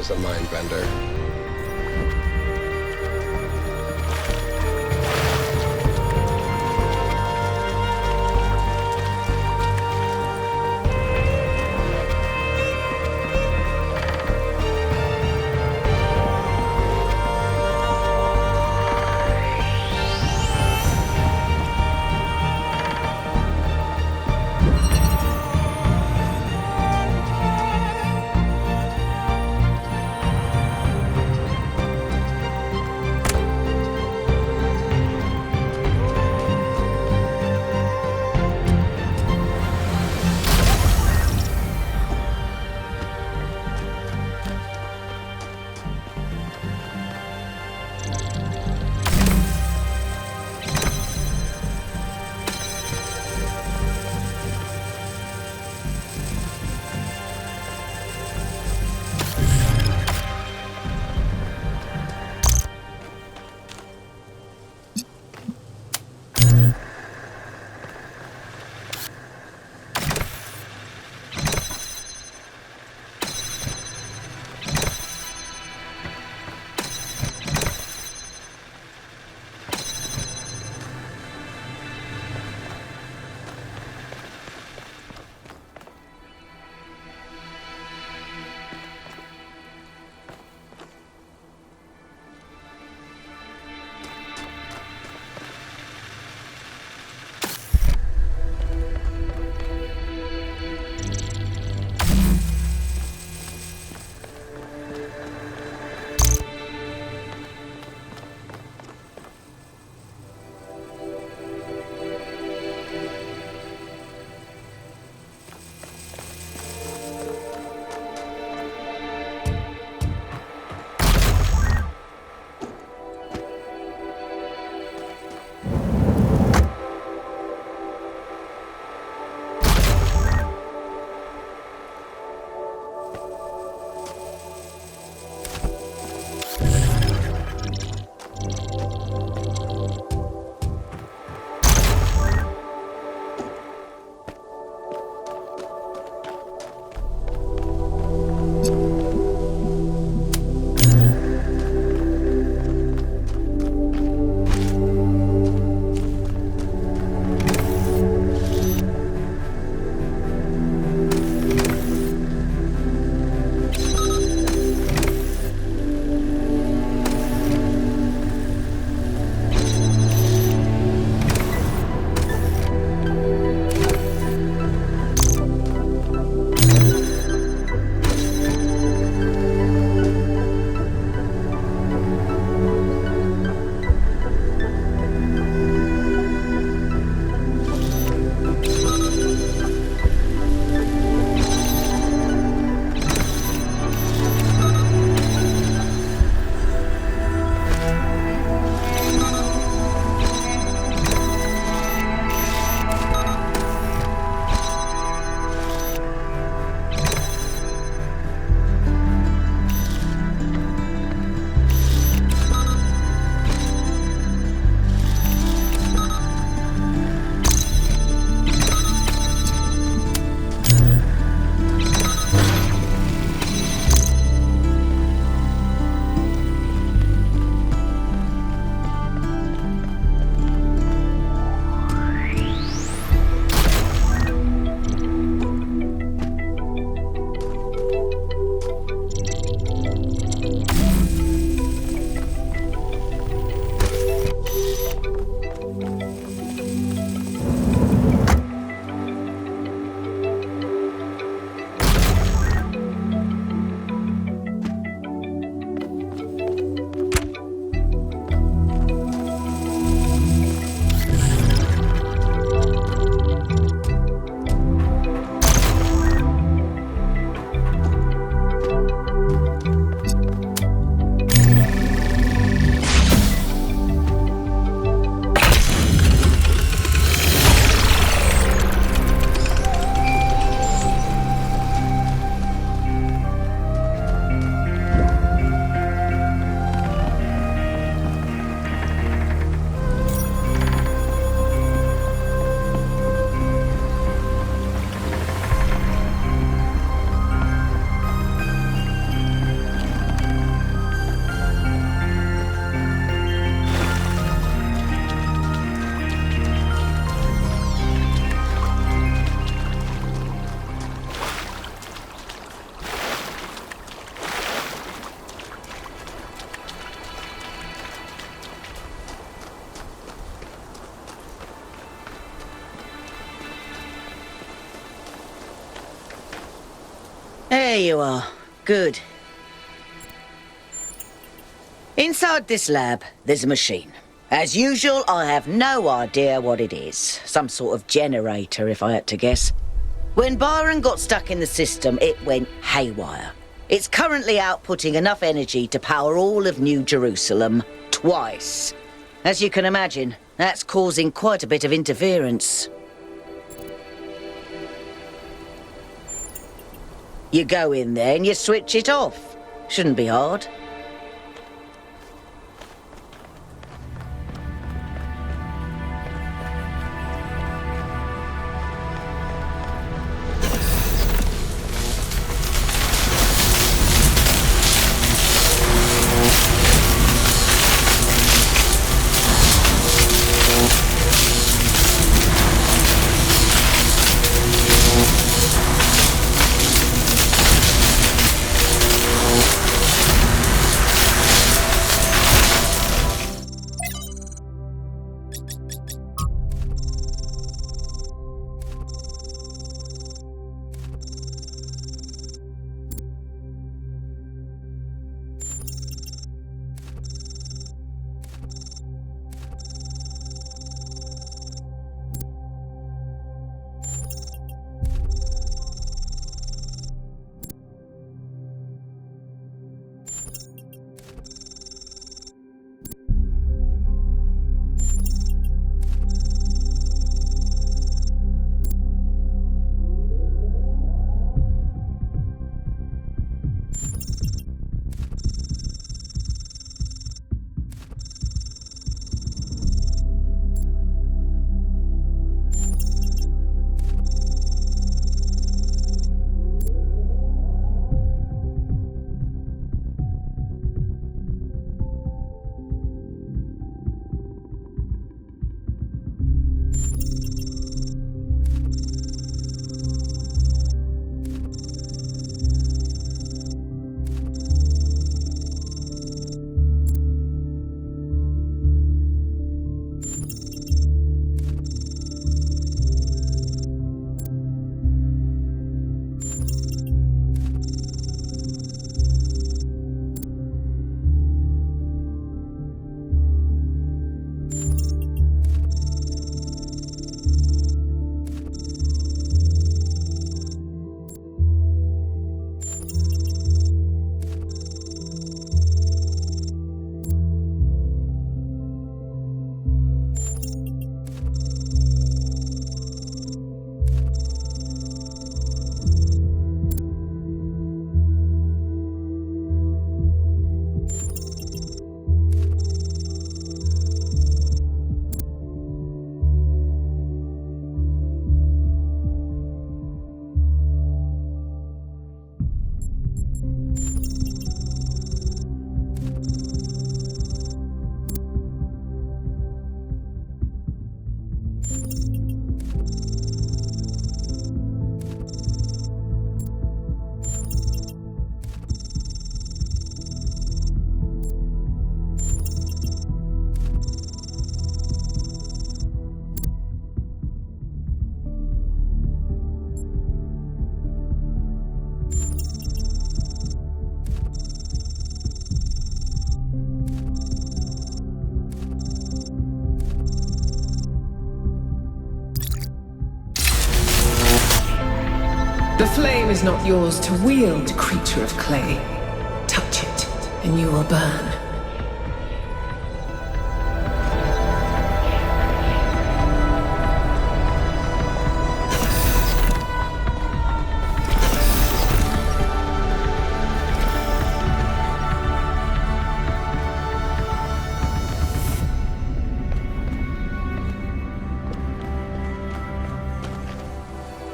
was a mind bender. There you are. Good. Inside this lab, there's a machine. As usual, I have no idea what it is. Some sort of generator, if I had to guess. When Byron got stuck in the system, it went haywire. It's currently outputting enough energy to power all of New Jerusalem twice. As you can imagine, that's causing quite a bit of interference. You go in there and you switch it off. Shouldn't be hard. The flame is not yours to wield, creature of clay. Touch it, and you will burn.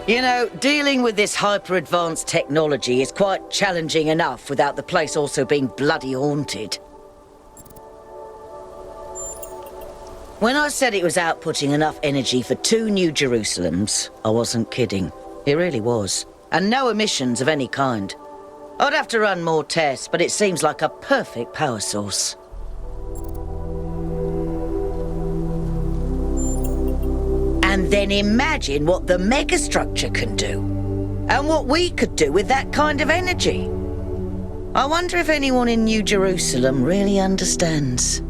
You know, dealing with this hyper-advanced technology is quite challenging enough without the place also being bloody haunted. When I said it was outputting enough energy for 2 New Jerusalems, I wasn't kidding. It really was. And no emissions of any kind. I'd have to run more tests, but it seems like a perfect power source. And then imagine what the megastructure can do. And what we could do with that kind of energy. I wonder if anyone in New Jerusalem really understands.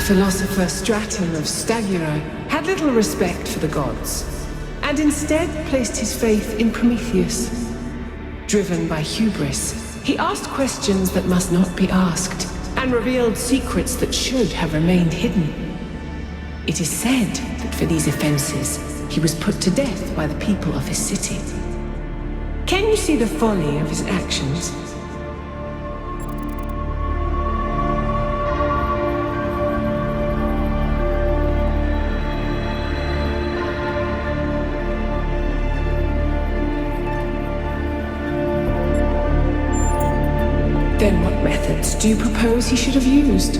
philosopher Straton of Stagira had little respect for the gods, and instead placed his faith in Prometheus. Driven by hubris, he asked questions that must not be asked, and revealed secrets that should have remained hidden. It is said that for these offenses, he was put to death by the people of his city. Can you see the folly of his actions? Then what methods do you propose he should have used?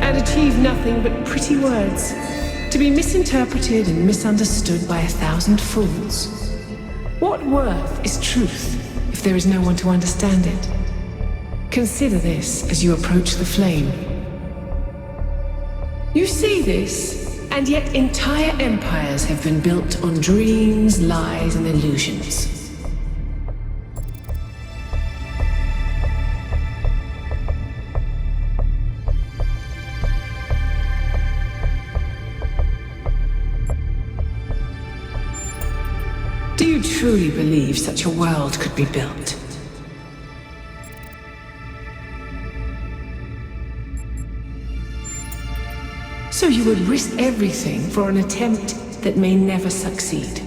And achieve nothing but pretty words, to be misinterpreted and misunderstood by 1,000 fools. What worth is truth if there is no one to understand it? Consider this as you approach the flame. You see this, and yet entire empires have been built on dreams, lies, and illusions. Do you truly believe such a world could be built? So you would risk everything for an attempt that may never succeed.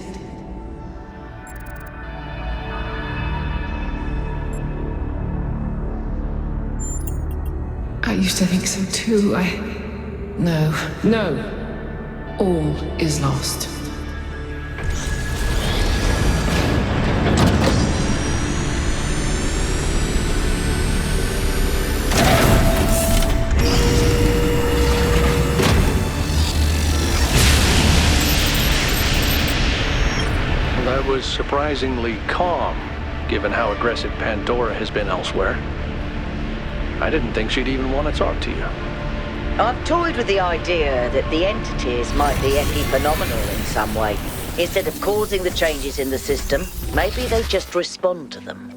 I used to think so too. No. All is lost. That was surprisingly calm, given how aggressive Pandora has been elsewhere. I didn't think she'd even want to talk to you. I've toyed with the idea that the entities might be epiphenomenal in some way. Instead of causing the changes in the system, maybe they just respond to them.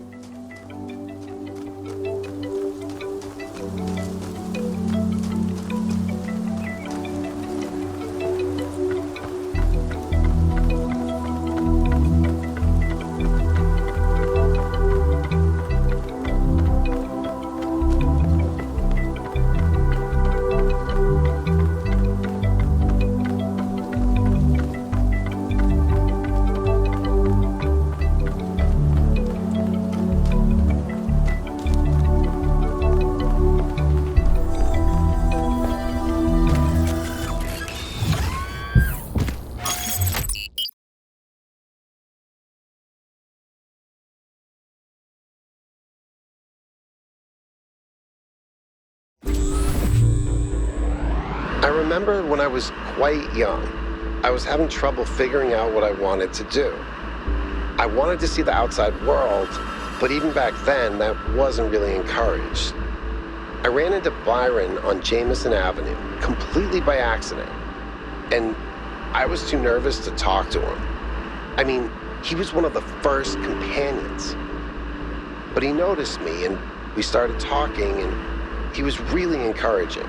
I remember when I was quite young, I was having trouble figuring out what I wanted to do. I wanted to see the outside world, but even back then, that wasn't really encouraged. I ran into Byron on Jameson Avenue, completely by accident, and I was too nervous to talk to him. I mean, he was one of the first companions. But he noticed me, and we started talking, and he was really encouraging.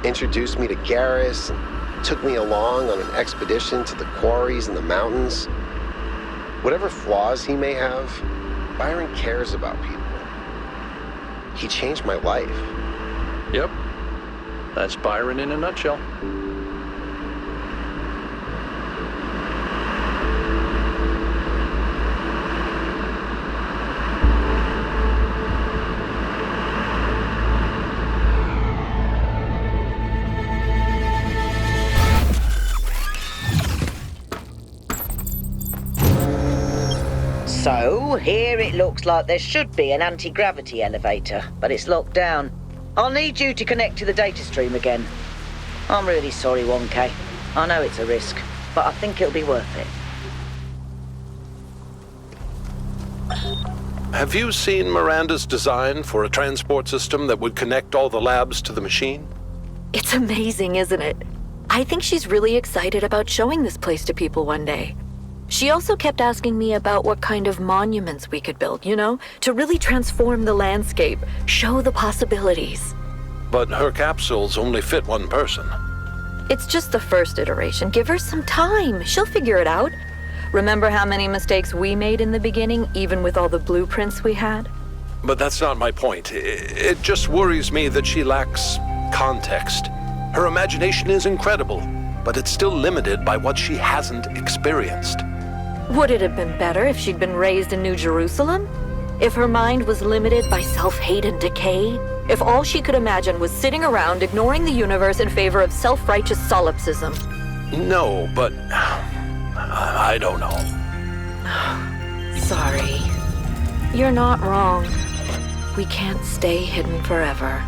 Introduced me to Garrus and took me along on an expedition to the quarries in the mountains. Whatever flaws he may have, Byron cares about people. He changed my life. Yep. That's Byron in a nutshell. So, here it looks like there should be an anti-gravity elevator, but it's locked down. I'll need you to connect to the data stream again. I'm really sorry, 1K. I know it's a risk, but I think it'll be worth it. Have you seen Miranda's design for a transport system that would connect all the labs to the machine? It's amazing, isn't it? I think she's really excited about showing this place to people one day. She also kept asking me about what kind of monuments we could build, to really transform the landscape, show the possibilities. But her capsules only fit one person. It's just the first iteration. Give her some time. She'll figure it out. Remember how many mistakes we made in the beginning, even with all the blueprints we had? But that's not my point. It just worries me that she lacks context. Her imagination is incredible, but it's still limited by what she hasn't experienced. Would it have been better if she'd been raised in New Jerusalem? If her mind was limited by self-hate and decay? If all she could imagine was sitting around ignoring the universe in favor of self-righteous solipsism? No, but I don't know. Sorry. You're not wrong. We can't stay hidden forever.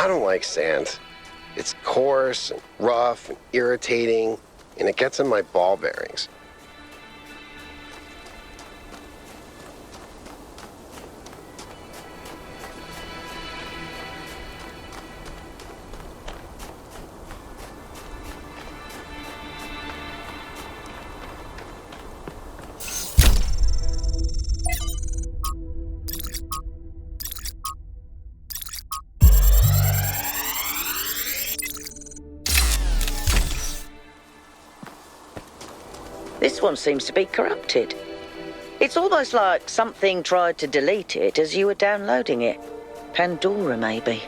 I don't like sand. It's coarse and rough and irritating, and it gets in my ball bearings. This one seems to be corrupted. It's almost like something tried to delete it as you were downloading it. Pandora, maybe.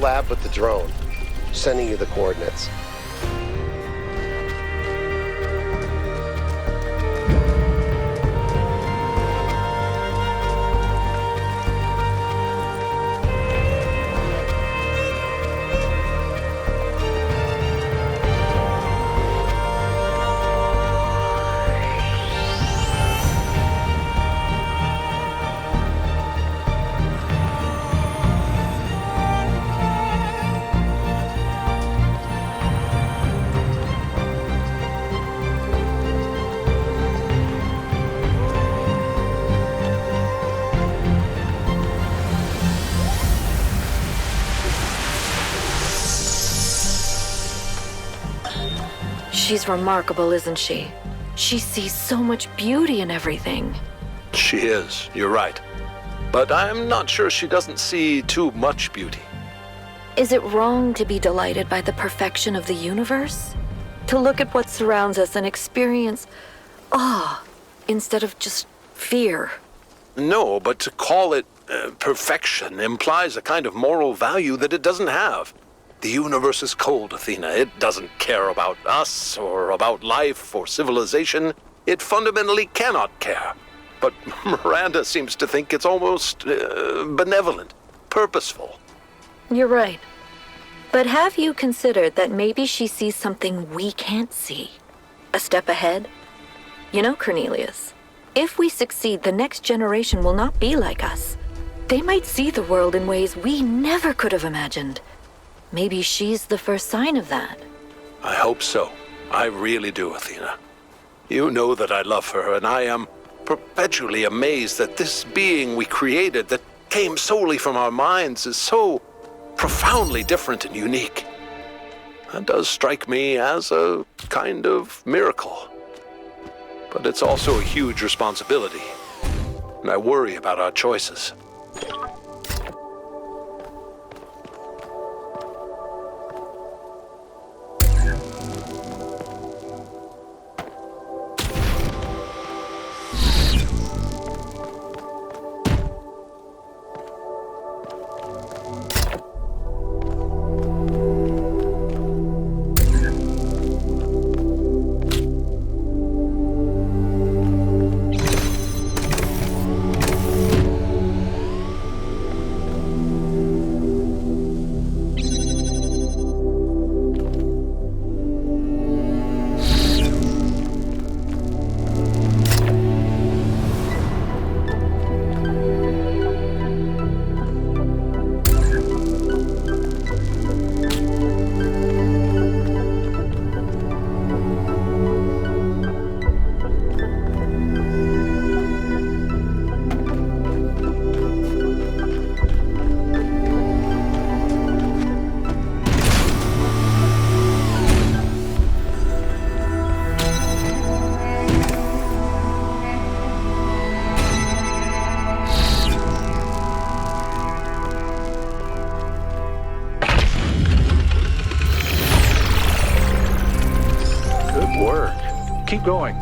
lab with the drone. Sending you the coordinates. She's remarkable, isn't she? She sees so much beauty in everything. She is, you're right. But I'm not sure she doesn't see too much beauty. Is it wrong to be delighted by the perfection of the universe? To look at what surrounds us and experience awe instead of just fear? No, but to call it perfection implies a kind of moral value that it doesn't have. The universe is cold, Athena. It doesn't care about us, or about life, or civilization. It fundamentally cannot care. But Miranda seems to think it's almost benevolent, purposeful. You're right. But have you considered that maybe she sees something we can't see? A step ahead? You know, Cornelius, if we succeed, the next generation will not be like us. They might see the world in ways we never could have imagined. Maybe she's the first sign of that. I hope so. I really do, Athena. You know that I love her, and I am perpetually amazed that this being we created that came solely from our minds is so profoundly different and unique. That does strike me as a kind of miracle. But it's also a huge responsibility, and I worry about our choices. Keep going.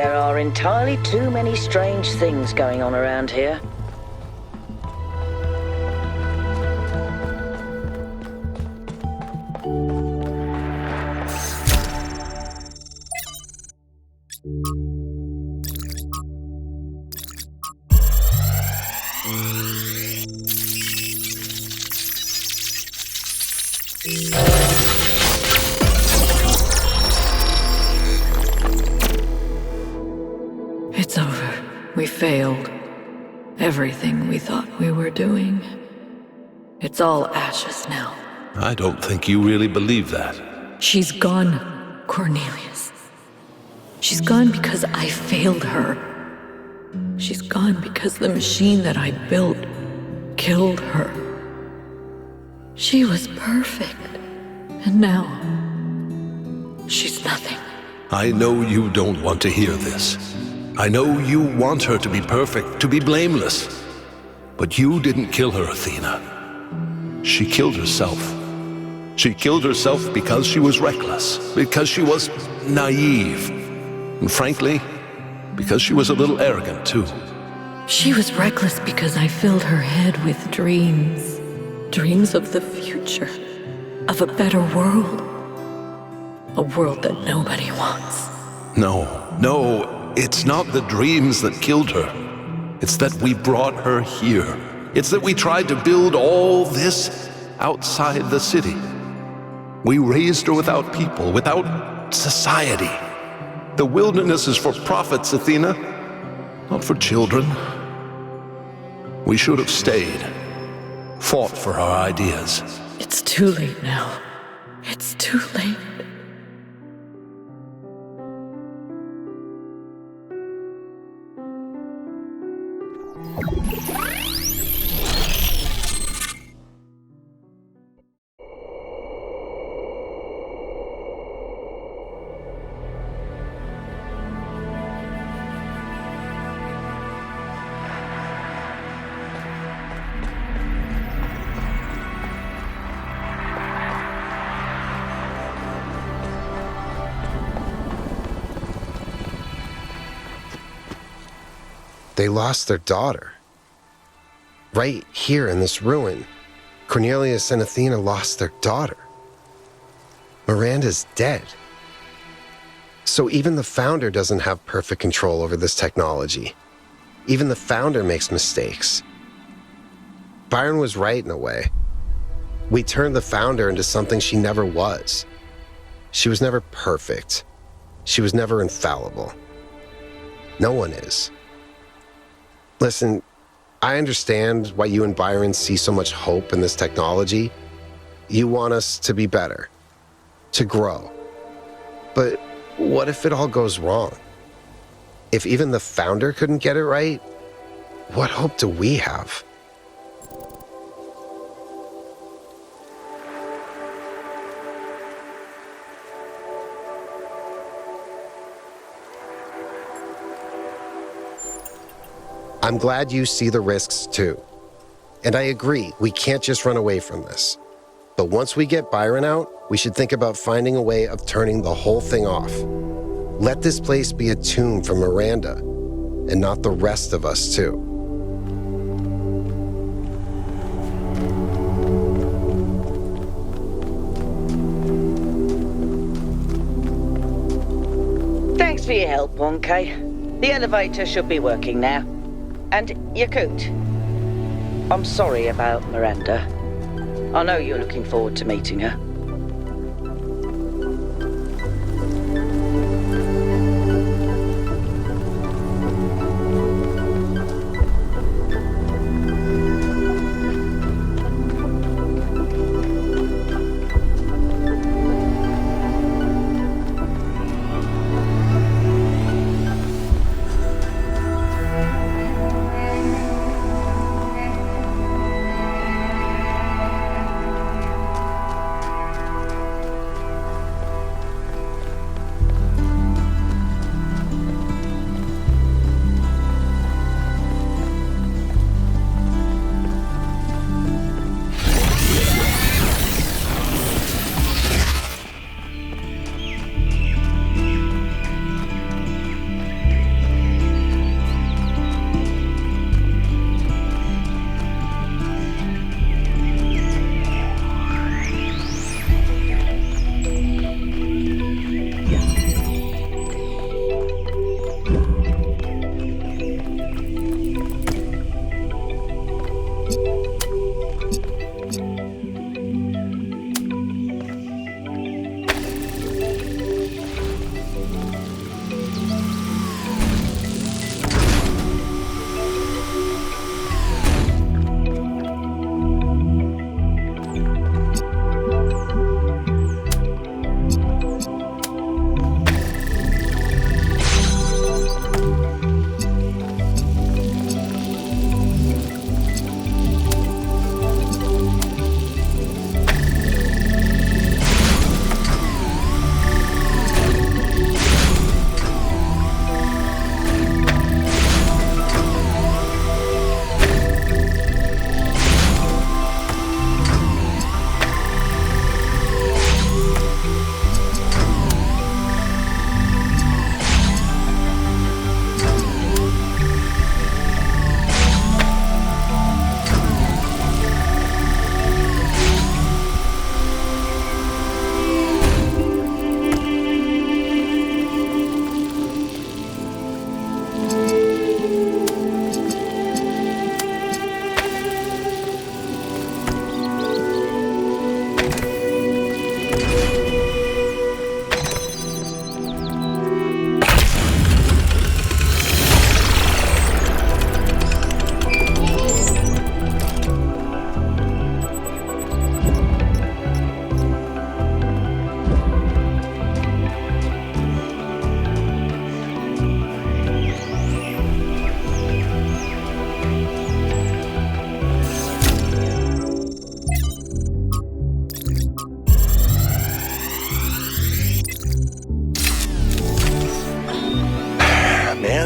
There are entirely too many strange things going on around here. It's over. We failed. Everything we thought we were doing. It's all ashes now. I don't think you really believe that. She's gone, Cornelius. She's gone because I failed her. She's gone because the machine that I built killed her. She was perfect. And now, she's nothing. I know you don't want to hear this. I know you want her to be perfect, to be blameless. But you didn't kill her, Athena. She killed herself. She killed herself because she was reckless, because she was naive, and frankly, because she was a little arrogant, too. She was reckless because I filled her head with dreams. Dreams of the future. Of a better world. A world that nobody wants. No, it's not the dreams that killed her. It's that we brought her here. It's that we tried to build all this outside the city. We raised her without people, without society. The wilderness is for prophets, Athena, not for children. We should have stayed, fought for our ideas. It's too late now. It's too late. They lost their daughter. Right here in this ruin, Cornelius and Athena lost their daughter. Miranda's dead. So even the founder doesn't have perfect control over this technology. Even the founder makes mistakes. Byron was right in a way. We turned the founder into something she never was. She was never perfect. She was never infallible. No one is. Listen, I understand why you and Byron see so much hope in this technology. You want us to be better, to grow. But what if it all goes wrong? If even the founder couldn't get it right, what hope do we have? I'm glad you see the risks too. And I agree, we can't just run away from this. But once we get Byron out, we should think about finding a way of turning the whole thing off. Let this place be a tomb for Miranda, and not the rest of us too. Thanks for your help, 1K. The elevator should be working now. And Yakut, I'm sorry about Miranda. I know you're looking forward to meeting her.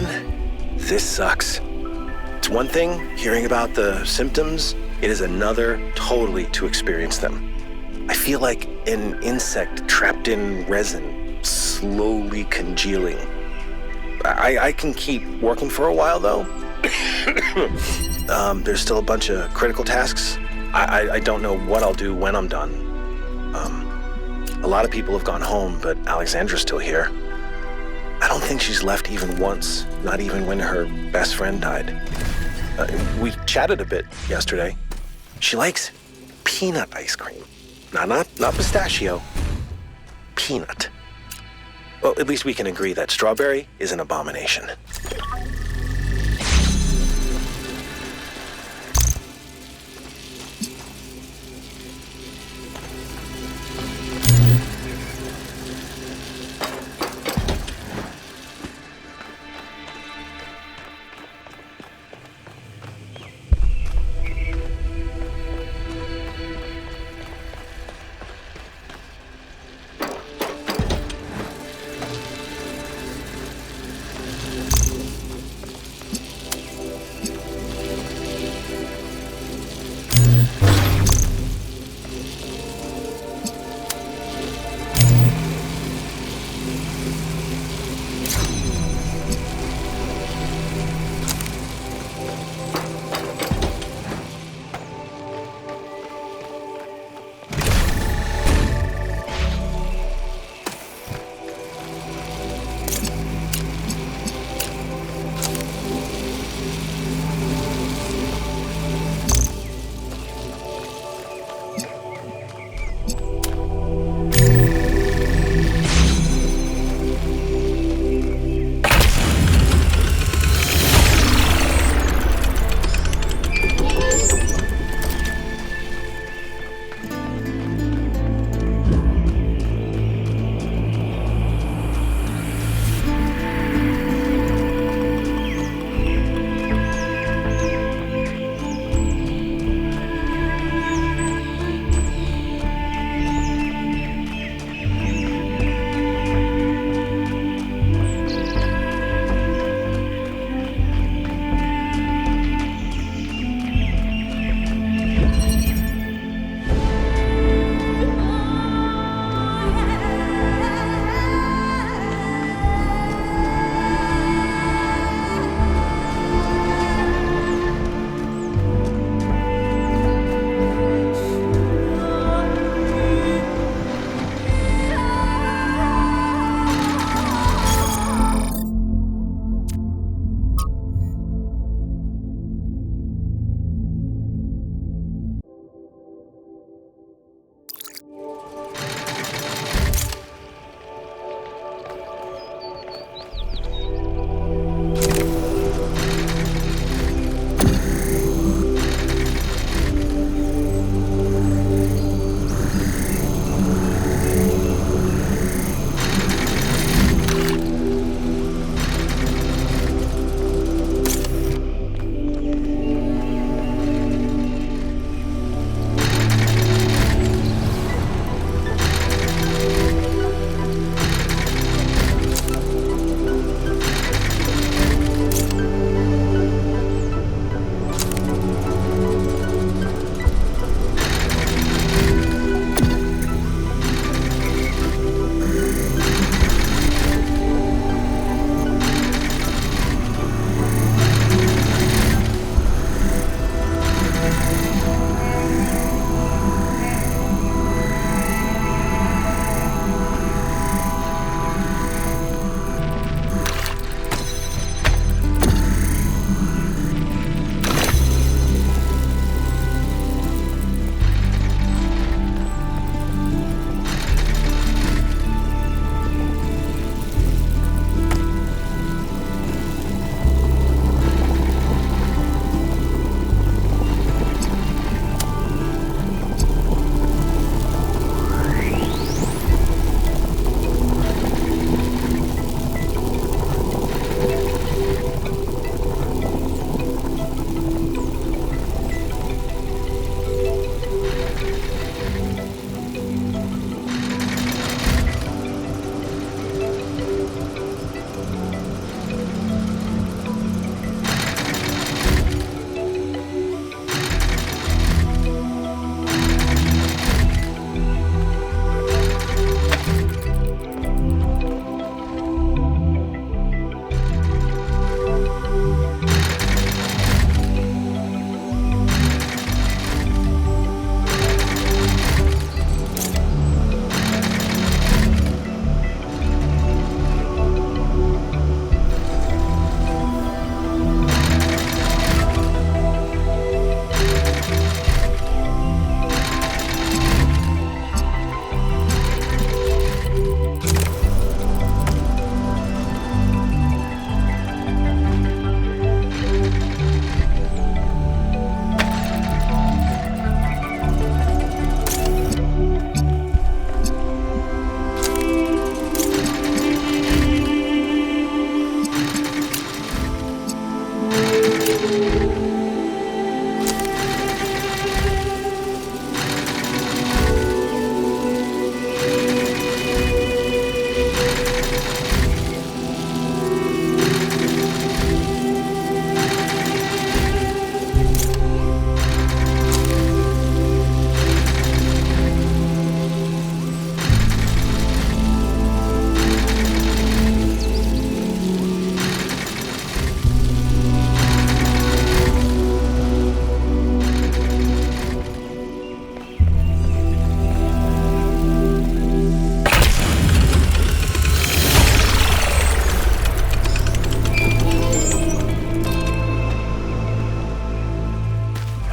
man, this sucks. It's one thing hearing about the symptoms, it is another totally to experience them. I feel like an insect trapped in resin, slowly congealing. I can keep working for a while, though. There's still a bunch of critical tasks. I don't know what I'll do when I'm done. A lot of people have gone home, but Alexandra's still here. I don't think she's left even once, not even when her best friend died. We chatted a bit yesterday. She likes peanut ice cream. Not pistachio. Peanut. Well, at least we can agree that strawberry is an abomination.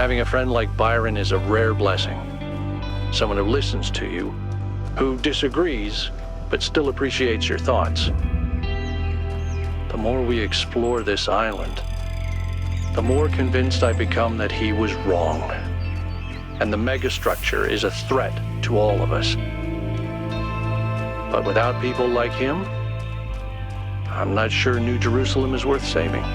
Having a friend like Byron is a rare blessing. Someone who listens to you, who disagrees, but still appreciates your thoughts. The more we explore this island, the more convinced I become that he was wrong. And the megastructure is a threat to all of us. But without people like him, I'm not sure New Jerusalem is worth saving.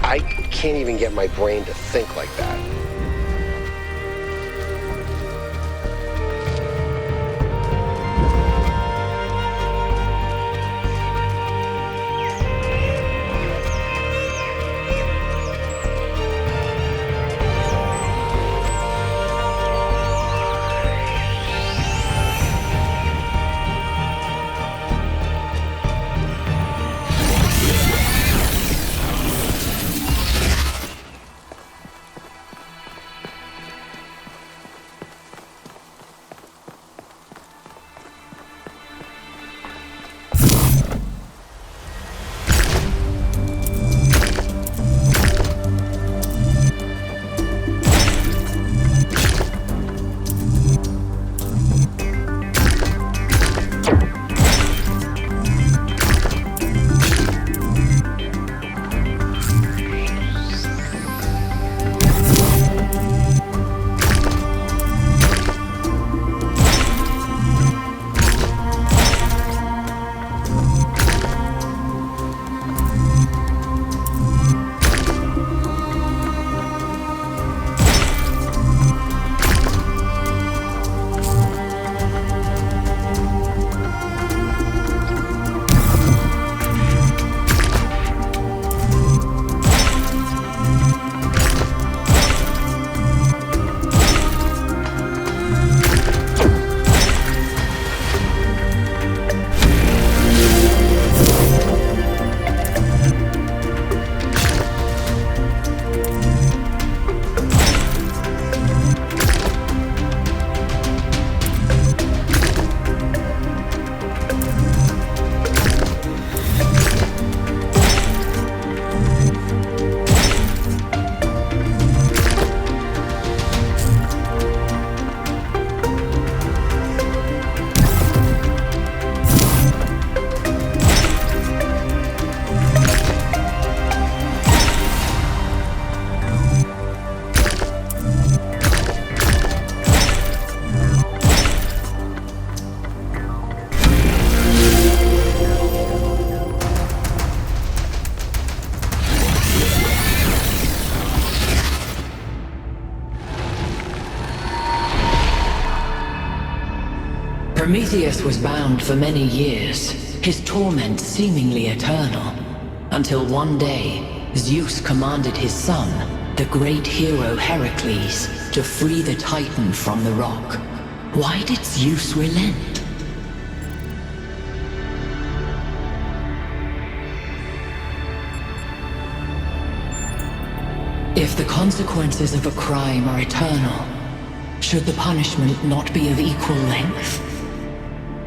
I can't even get my brain to think like that. Prometheus was bound for many years, his torment seemingly eternal, until one day, Zeus commanded his son, the great hero Heracles, to free the Titan from the rock. Why did Zeus relent? If the consequences of a crime are eternal, should the punishment not be of equal length?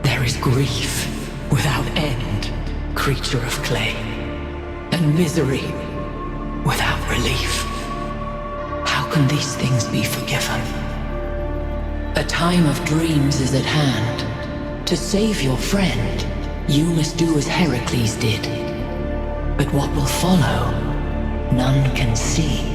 There is grief without end, creature of clay, and misery without relief. How can these things be forgiven? A time of dreams is at hand. To save your friend, you must do as Heracles did. But what will follow, none can see.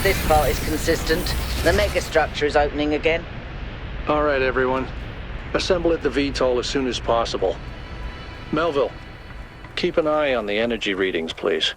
This part is consistent. The megastructure is opening again. All right, everyone. Assemble at the VTOL as soon as possible. Melville, keep an eye on the energy readings, please.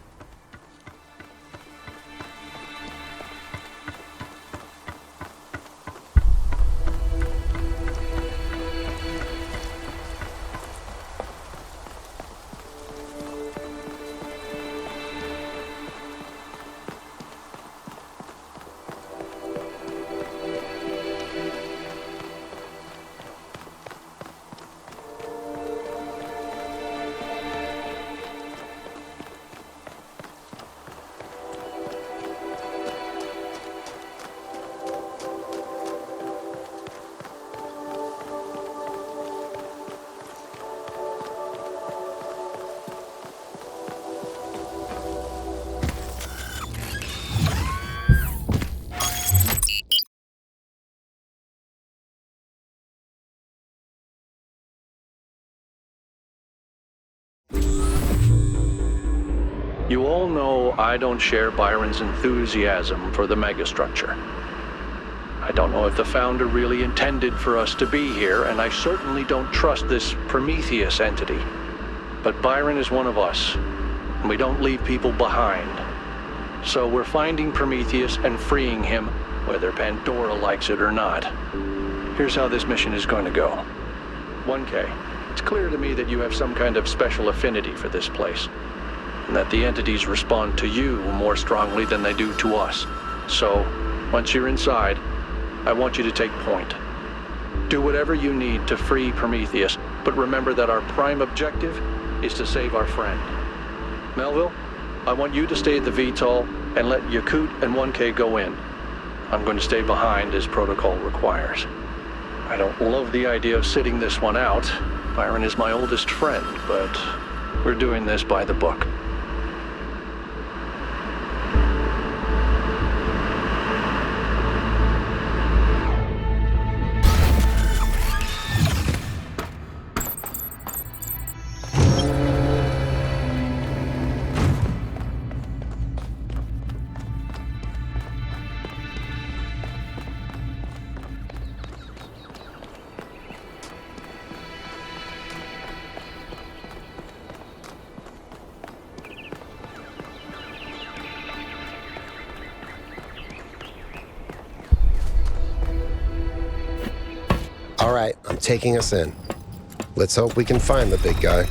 You all know I don't share Byron's enthusiasm for the Megastructure. I don't know if the Founder really intended for us to be here, and I certainly don't trust this Prometheus entity. But Byron is one of us, and we don't leave people behind. So we're finding Prometheus and freeing him, whether Pandora likes it or not. Here's how this mission is going to go. 1K, it's clear to me that you have some kind of special affinity for this place, and that the entities respond to you more strongly than they do to us. So, once you're inside, I want you to take point. Do whatever you need to free Prometheus, but remember that our prime objective is to save our friend. Melville, I want you to stay at the VTOL and let Yakut and 1K go in. I'm going to stay behind as protocol requires. I don't love the idea of sitting this one out. Byron is my oldest friend, but we're doing this by the book. All right, I'm taking us in. Let's hope we can find the big guy.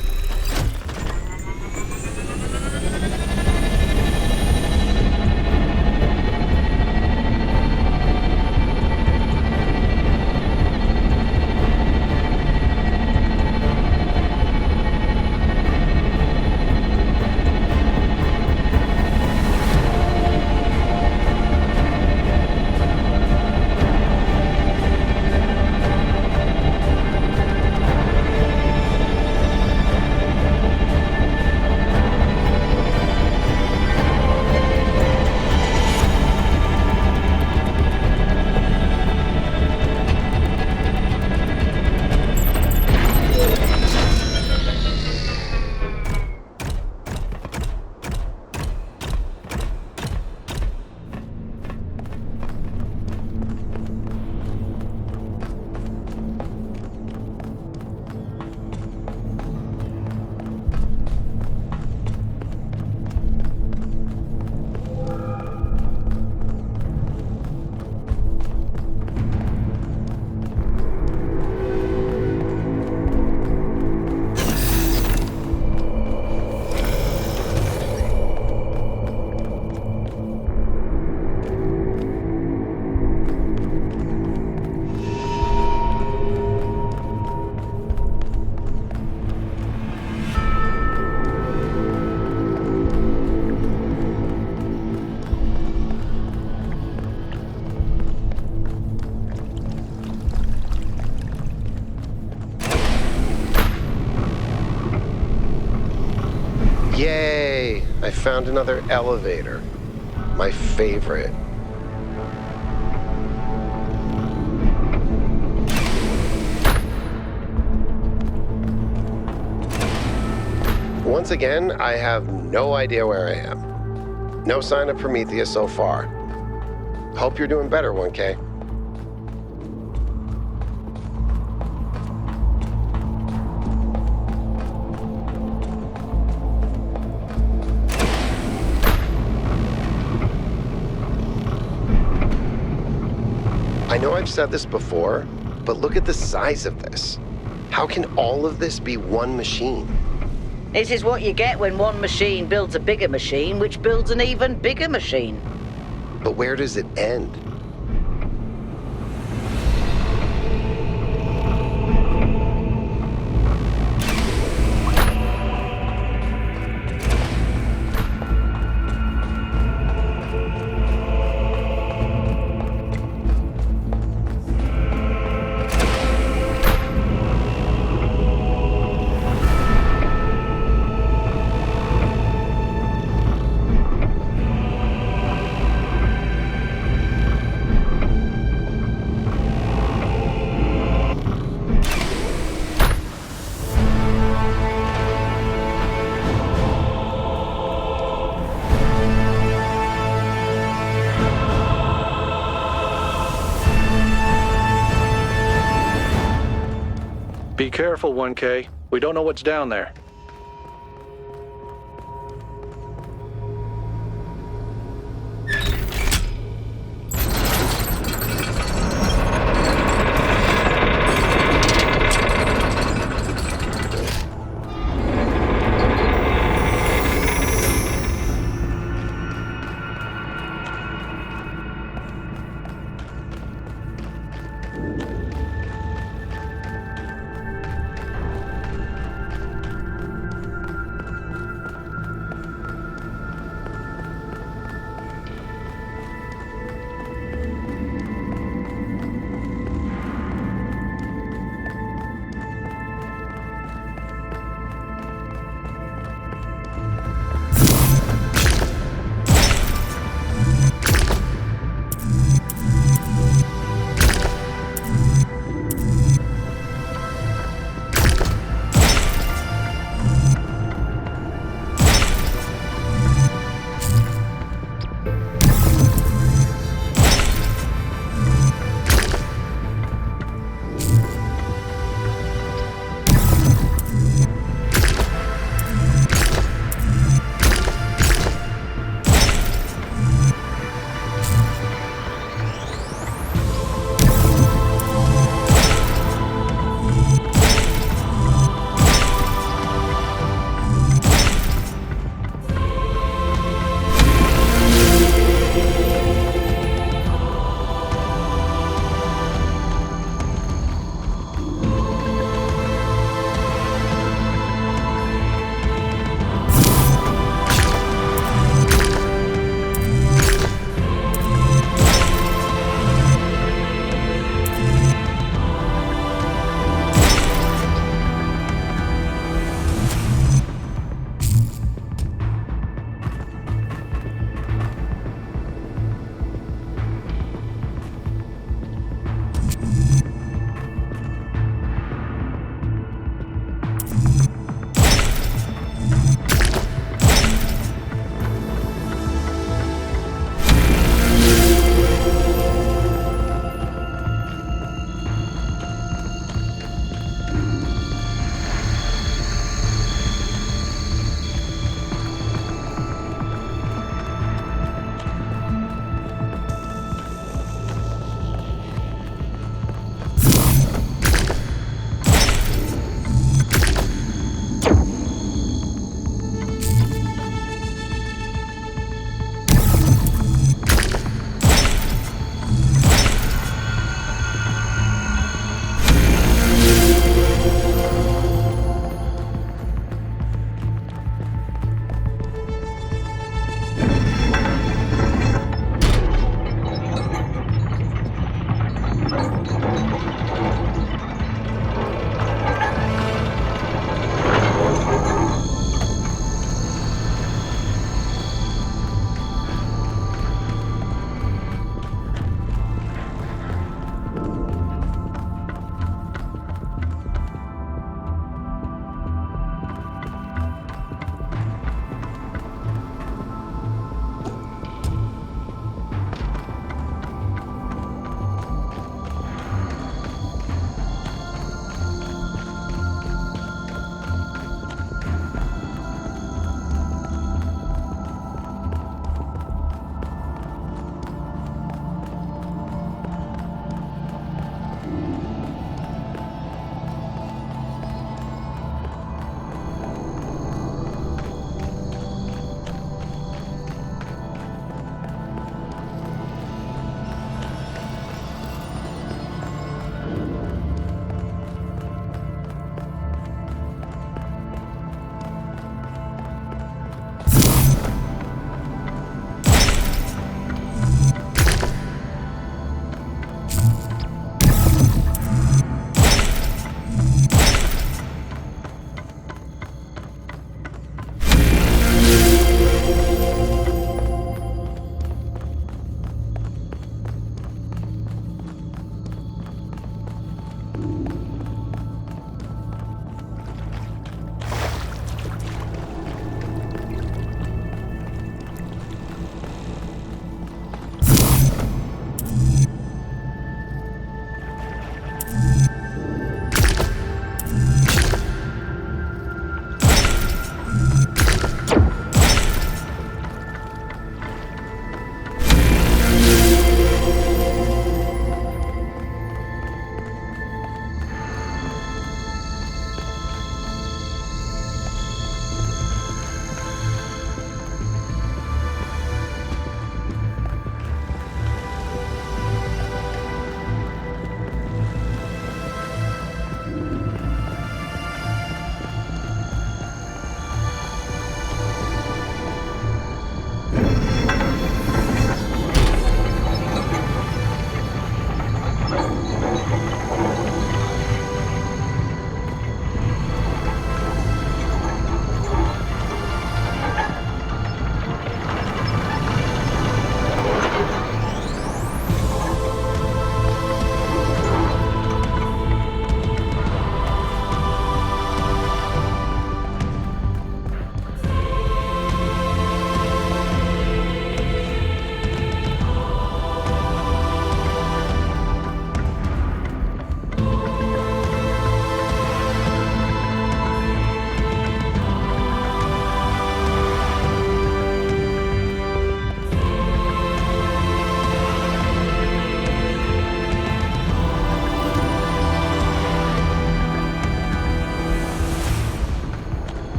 Yay! I found another elevator. My favorite. Once again, I have no idea where I am. No sign of Prometheus so far. Hope you're doing better, 1K. I know I've said this before, but look at the size of this. How can all of this be one machine? This is what you get when one machine builds a bigger machine, which builds an even bigger machine. But where does it end? Be careful, 1K. We don't know what's down there.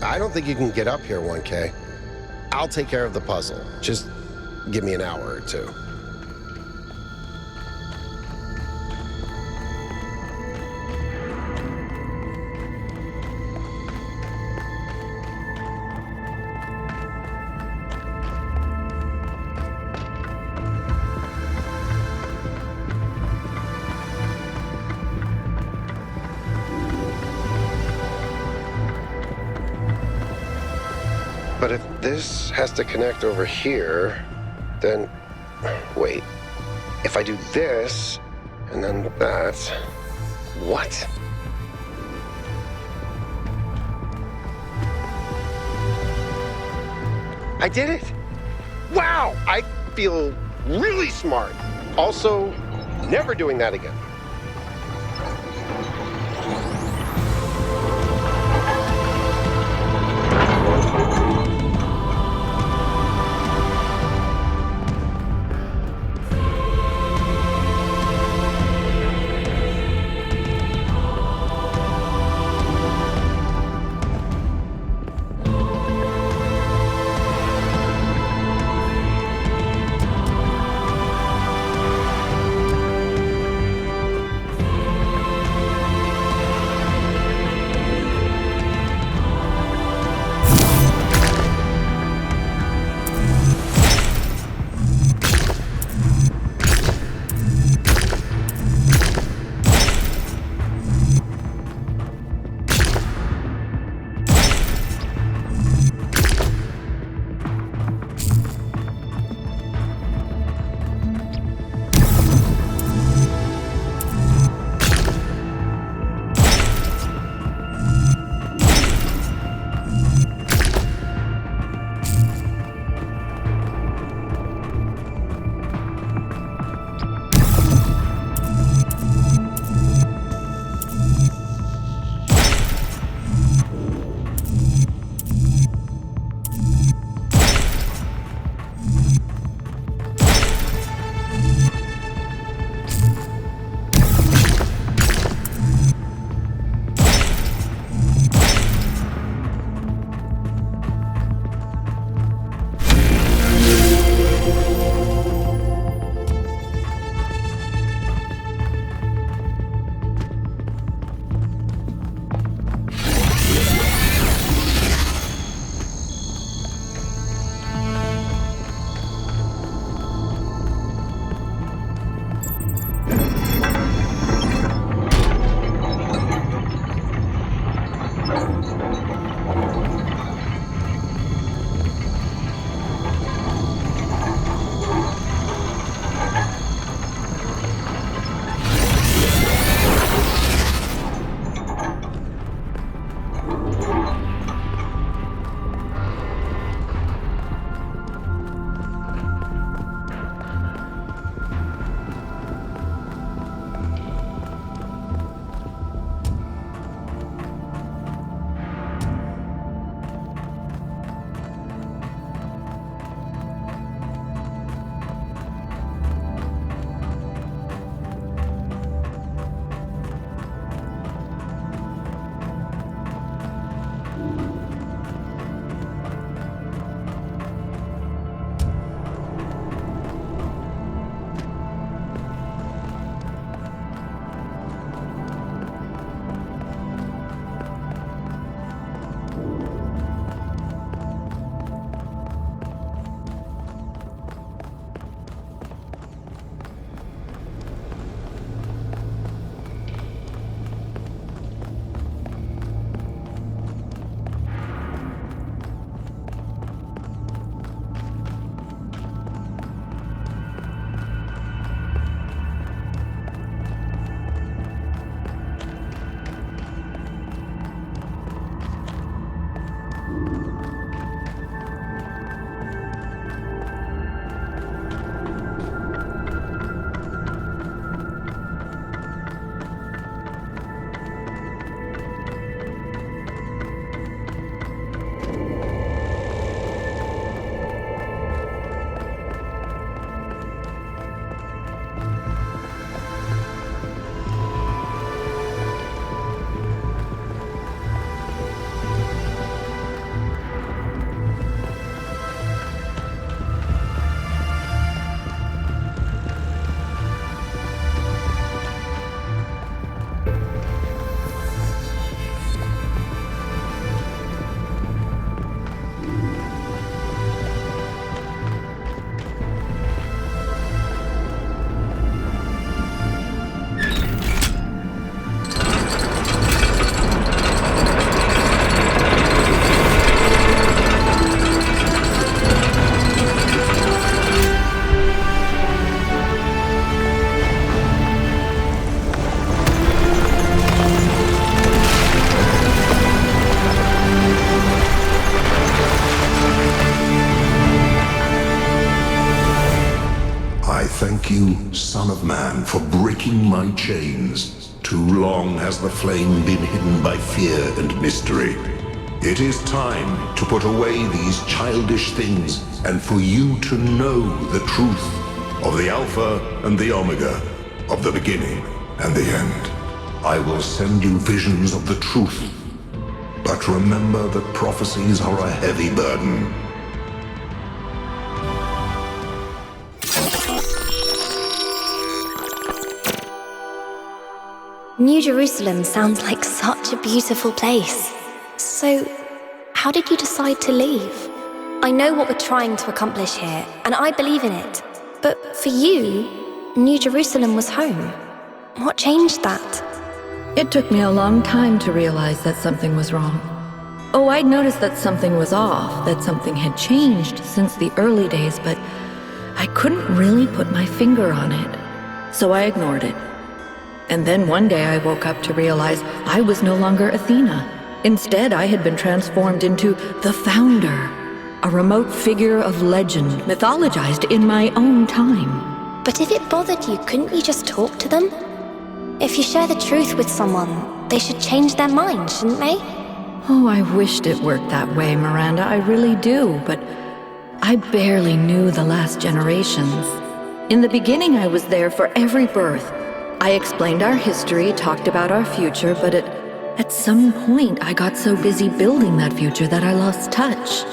I don't think you can get up here, 1K. I'll take care of the puzzle. Just give me an hour or two. But if this has to connect over here, then... Wait. If I do this, and then that... What? I did it! Wow! I feel really smart. Also, never doing that again. thank you, Son of Man, for breaking my chains. Too long has the flame been hidden by fear and mystery. It is time to put away these childish things and for you to know the truth of the Alpha and the Omega, of the beginning and the end. I will send you visions of the truth, but remember that prophecies are a heavy burden. New Jerusalem sounds like such a beautiful place. So, how did you decide to leave? I know what we're trying to accomplish here, and I believe in it. But for you, New Jerusalem was home. What changed that? It took me a long time to realize that something was wrong. Oh, I'd noticed that something was off, that something had changed since the early days, but I couldn't really put my finger on it. So I ignored it. And then one day I woke up to realize I was no longer Athena. Instead, I had been transformed into the Founder, a remote figure of legend mythologized in my own time. But if it bothered you, couldn't you just talk to them? If you share the truth with someone, they should change their mind, shouldn't they? Oh, I wished it worked that way, Miranda, I really do, but I barely knew the last generations. In the beginning, I was there for every birth. I explained our history, talked about our future, but at some point I got so busy building that future that I lost touch.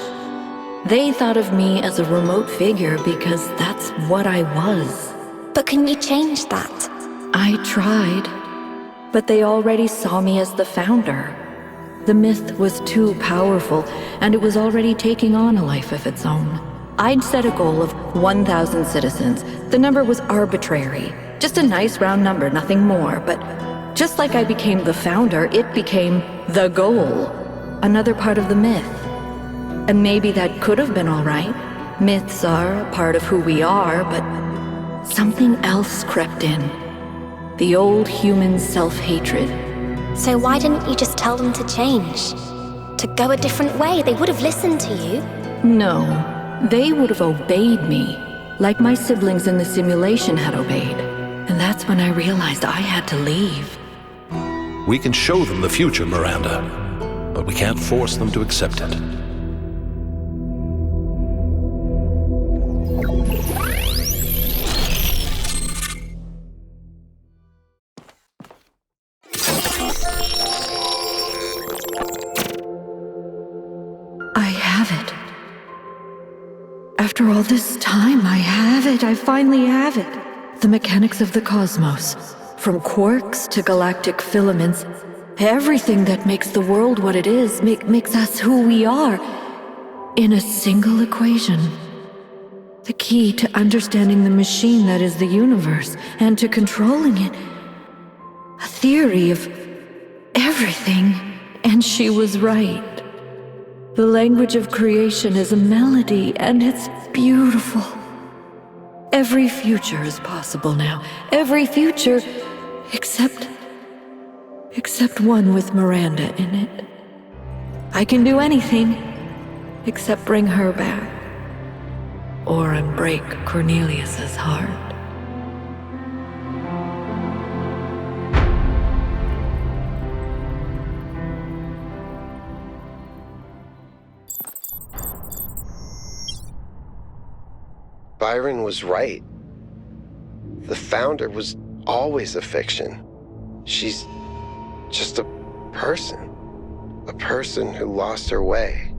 They thought of me as a remote figure because that's what I was. But can you change that? I tried, but they already saw me as the Founder. The myth was too powerful, and it was already taking on a life of its own. I'd set a goal of 1,000 citizens. The number was arbitrary. Just a nice round number, nothing more, but just like I became the Founder, it became the goal. Another part of the myth. And maybe that could have been all right. Myths are a part of who we are, but something else crept in. The old human self-hatred. So why didn't you just tell them to change? To go a different way? They would have listened to you. No, they would have obeyed me, like my siblings in the simulation had obeyed. And that's when I realized I had to leave. We can show them the future, Miranda, but we can't force them to accept it. I have it. After all this time, I have it. I finally have it. The mechanics of the cosmos, from quarks to galactic filaments, everything that makes the world what it is, makes us who we are, in a single equation. The key to understanding the machine that is the universe, and to controlling it. A theory of everything, and she was right. The language of creation is a melody, and it's beautiful. Every future is possible now. Every future, except one with Miranda in it. I can do anything, except bring her back. Or unbreak Cornelius's heart. Byron was right. The Founder was always a fiction. She's just a person who lost her way.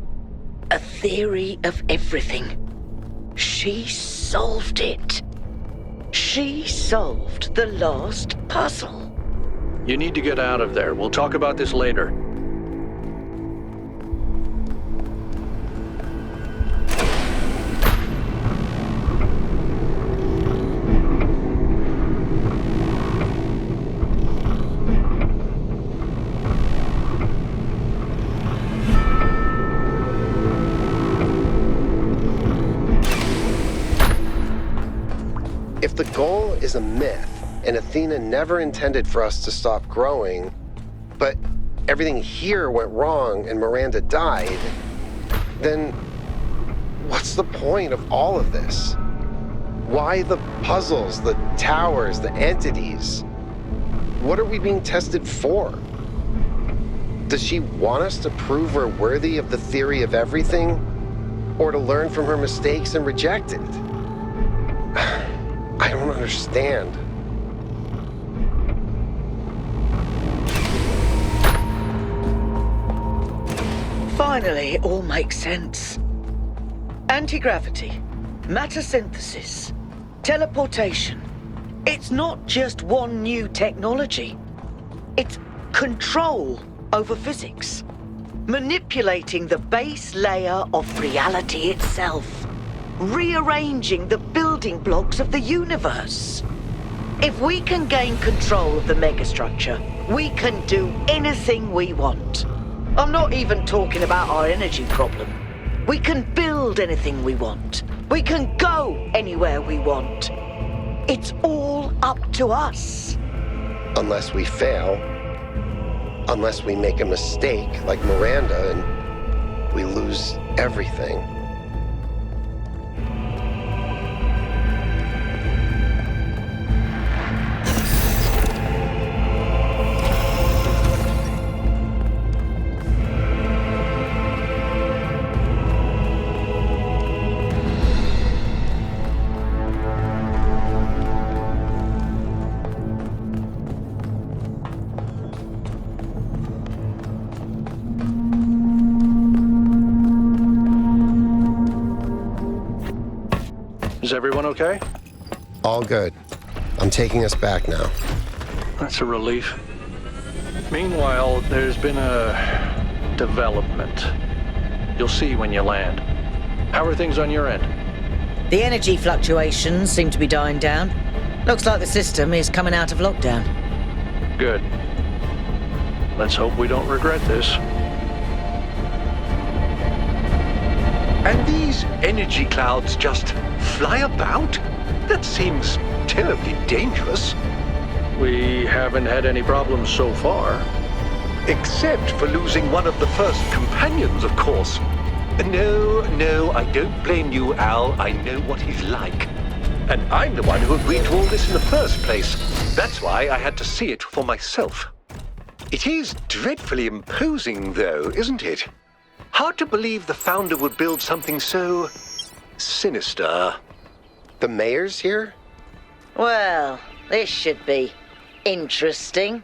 A theory of everything. She solved it. She solved the lost puzzle. You need to get out of there. We'll talk about this later. If the goal is a myth, and Athena never intended for us to stop growing, but everything here went wrong and Miranda died, then what's the point of all of this? Why the puzzles, the towers, the entities? What are we being tested for? Does she want us to prove we're worthy of the theory of everything? Or to learn from her mistakes and reject it? I don't understand. Finally, it all makes sense. Anti-gravity, matter synthesis, teleportation. It's not just one new technology. It's control over physics. Manipulating the base layer of reality itself. Rearranging the building blocks of the universe. If we can gain control of the megastructure, we can do anything we want. I'm not even talking about our energy problem. We can build anything we want. We can go anywhere we want. It's all up to us. Unless we fail. Unless we make a mistake like Miranda and we lose everything. Is everyone okay? All good. I'm taking us back now. That's a relief. Meanwhile, there's been a development. You'll see when you land. How are things on your end? The energy fluctuations seem to be dying down. Looks like the system is coming out of lockdown. Good. Let's hope we don't regret this. And these energy clouds just fly about? That seems terribly dangerous. We haven't had any problems so far. Except for losing one of the first companions, of course. No, I don't blame you, Al. I know what he's like. And I'm the one who agreed to all this in the first place. That's why I had to see it for myself. It is dreadfully imposing, though, isn't it? Hard to believe the founder would build something so sinister. The mayor's here? Well, this should be interesting.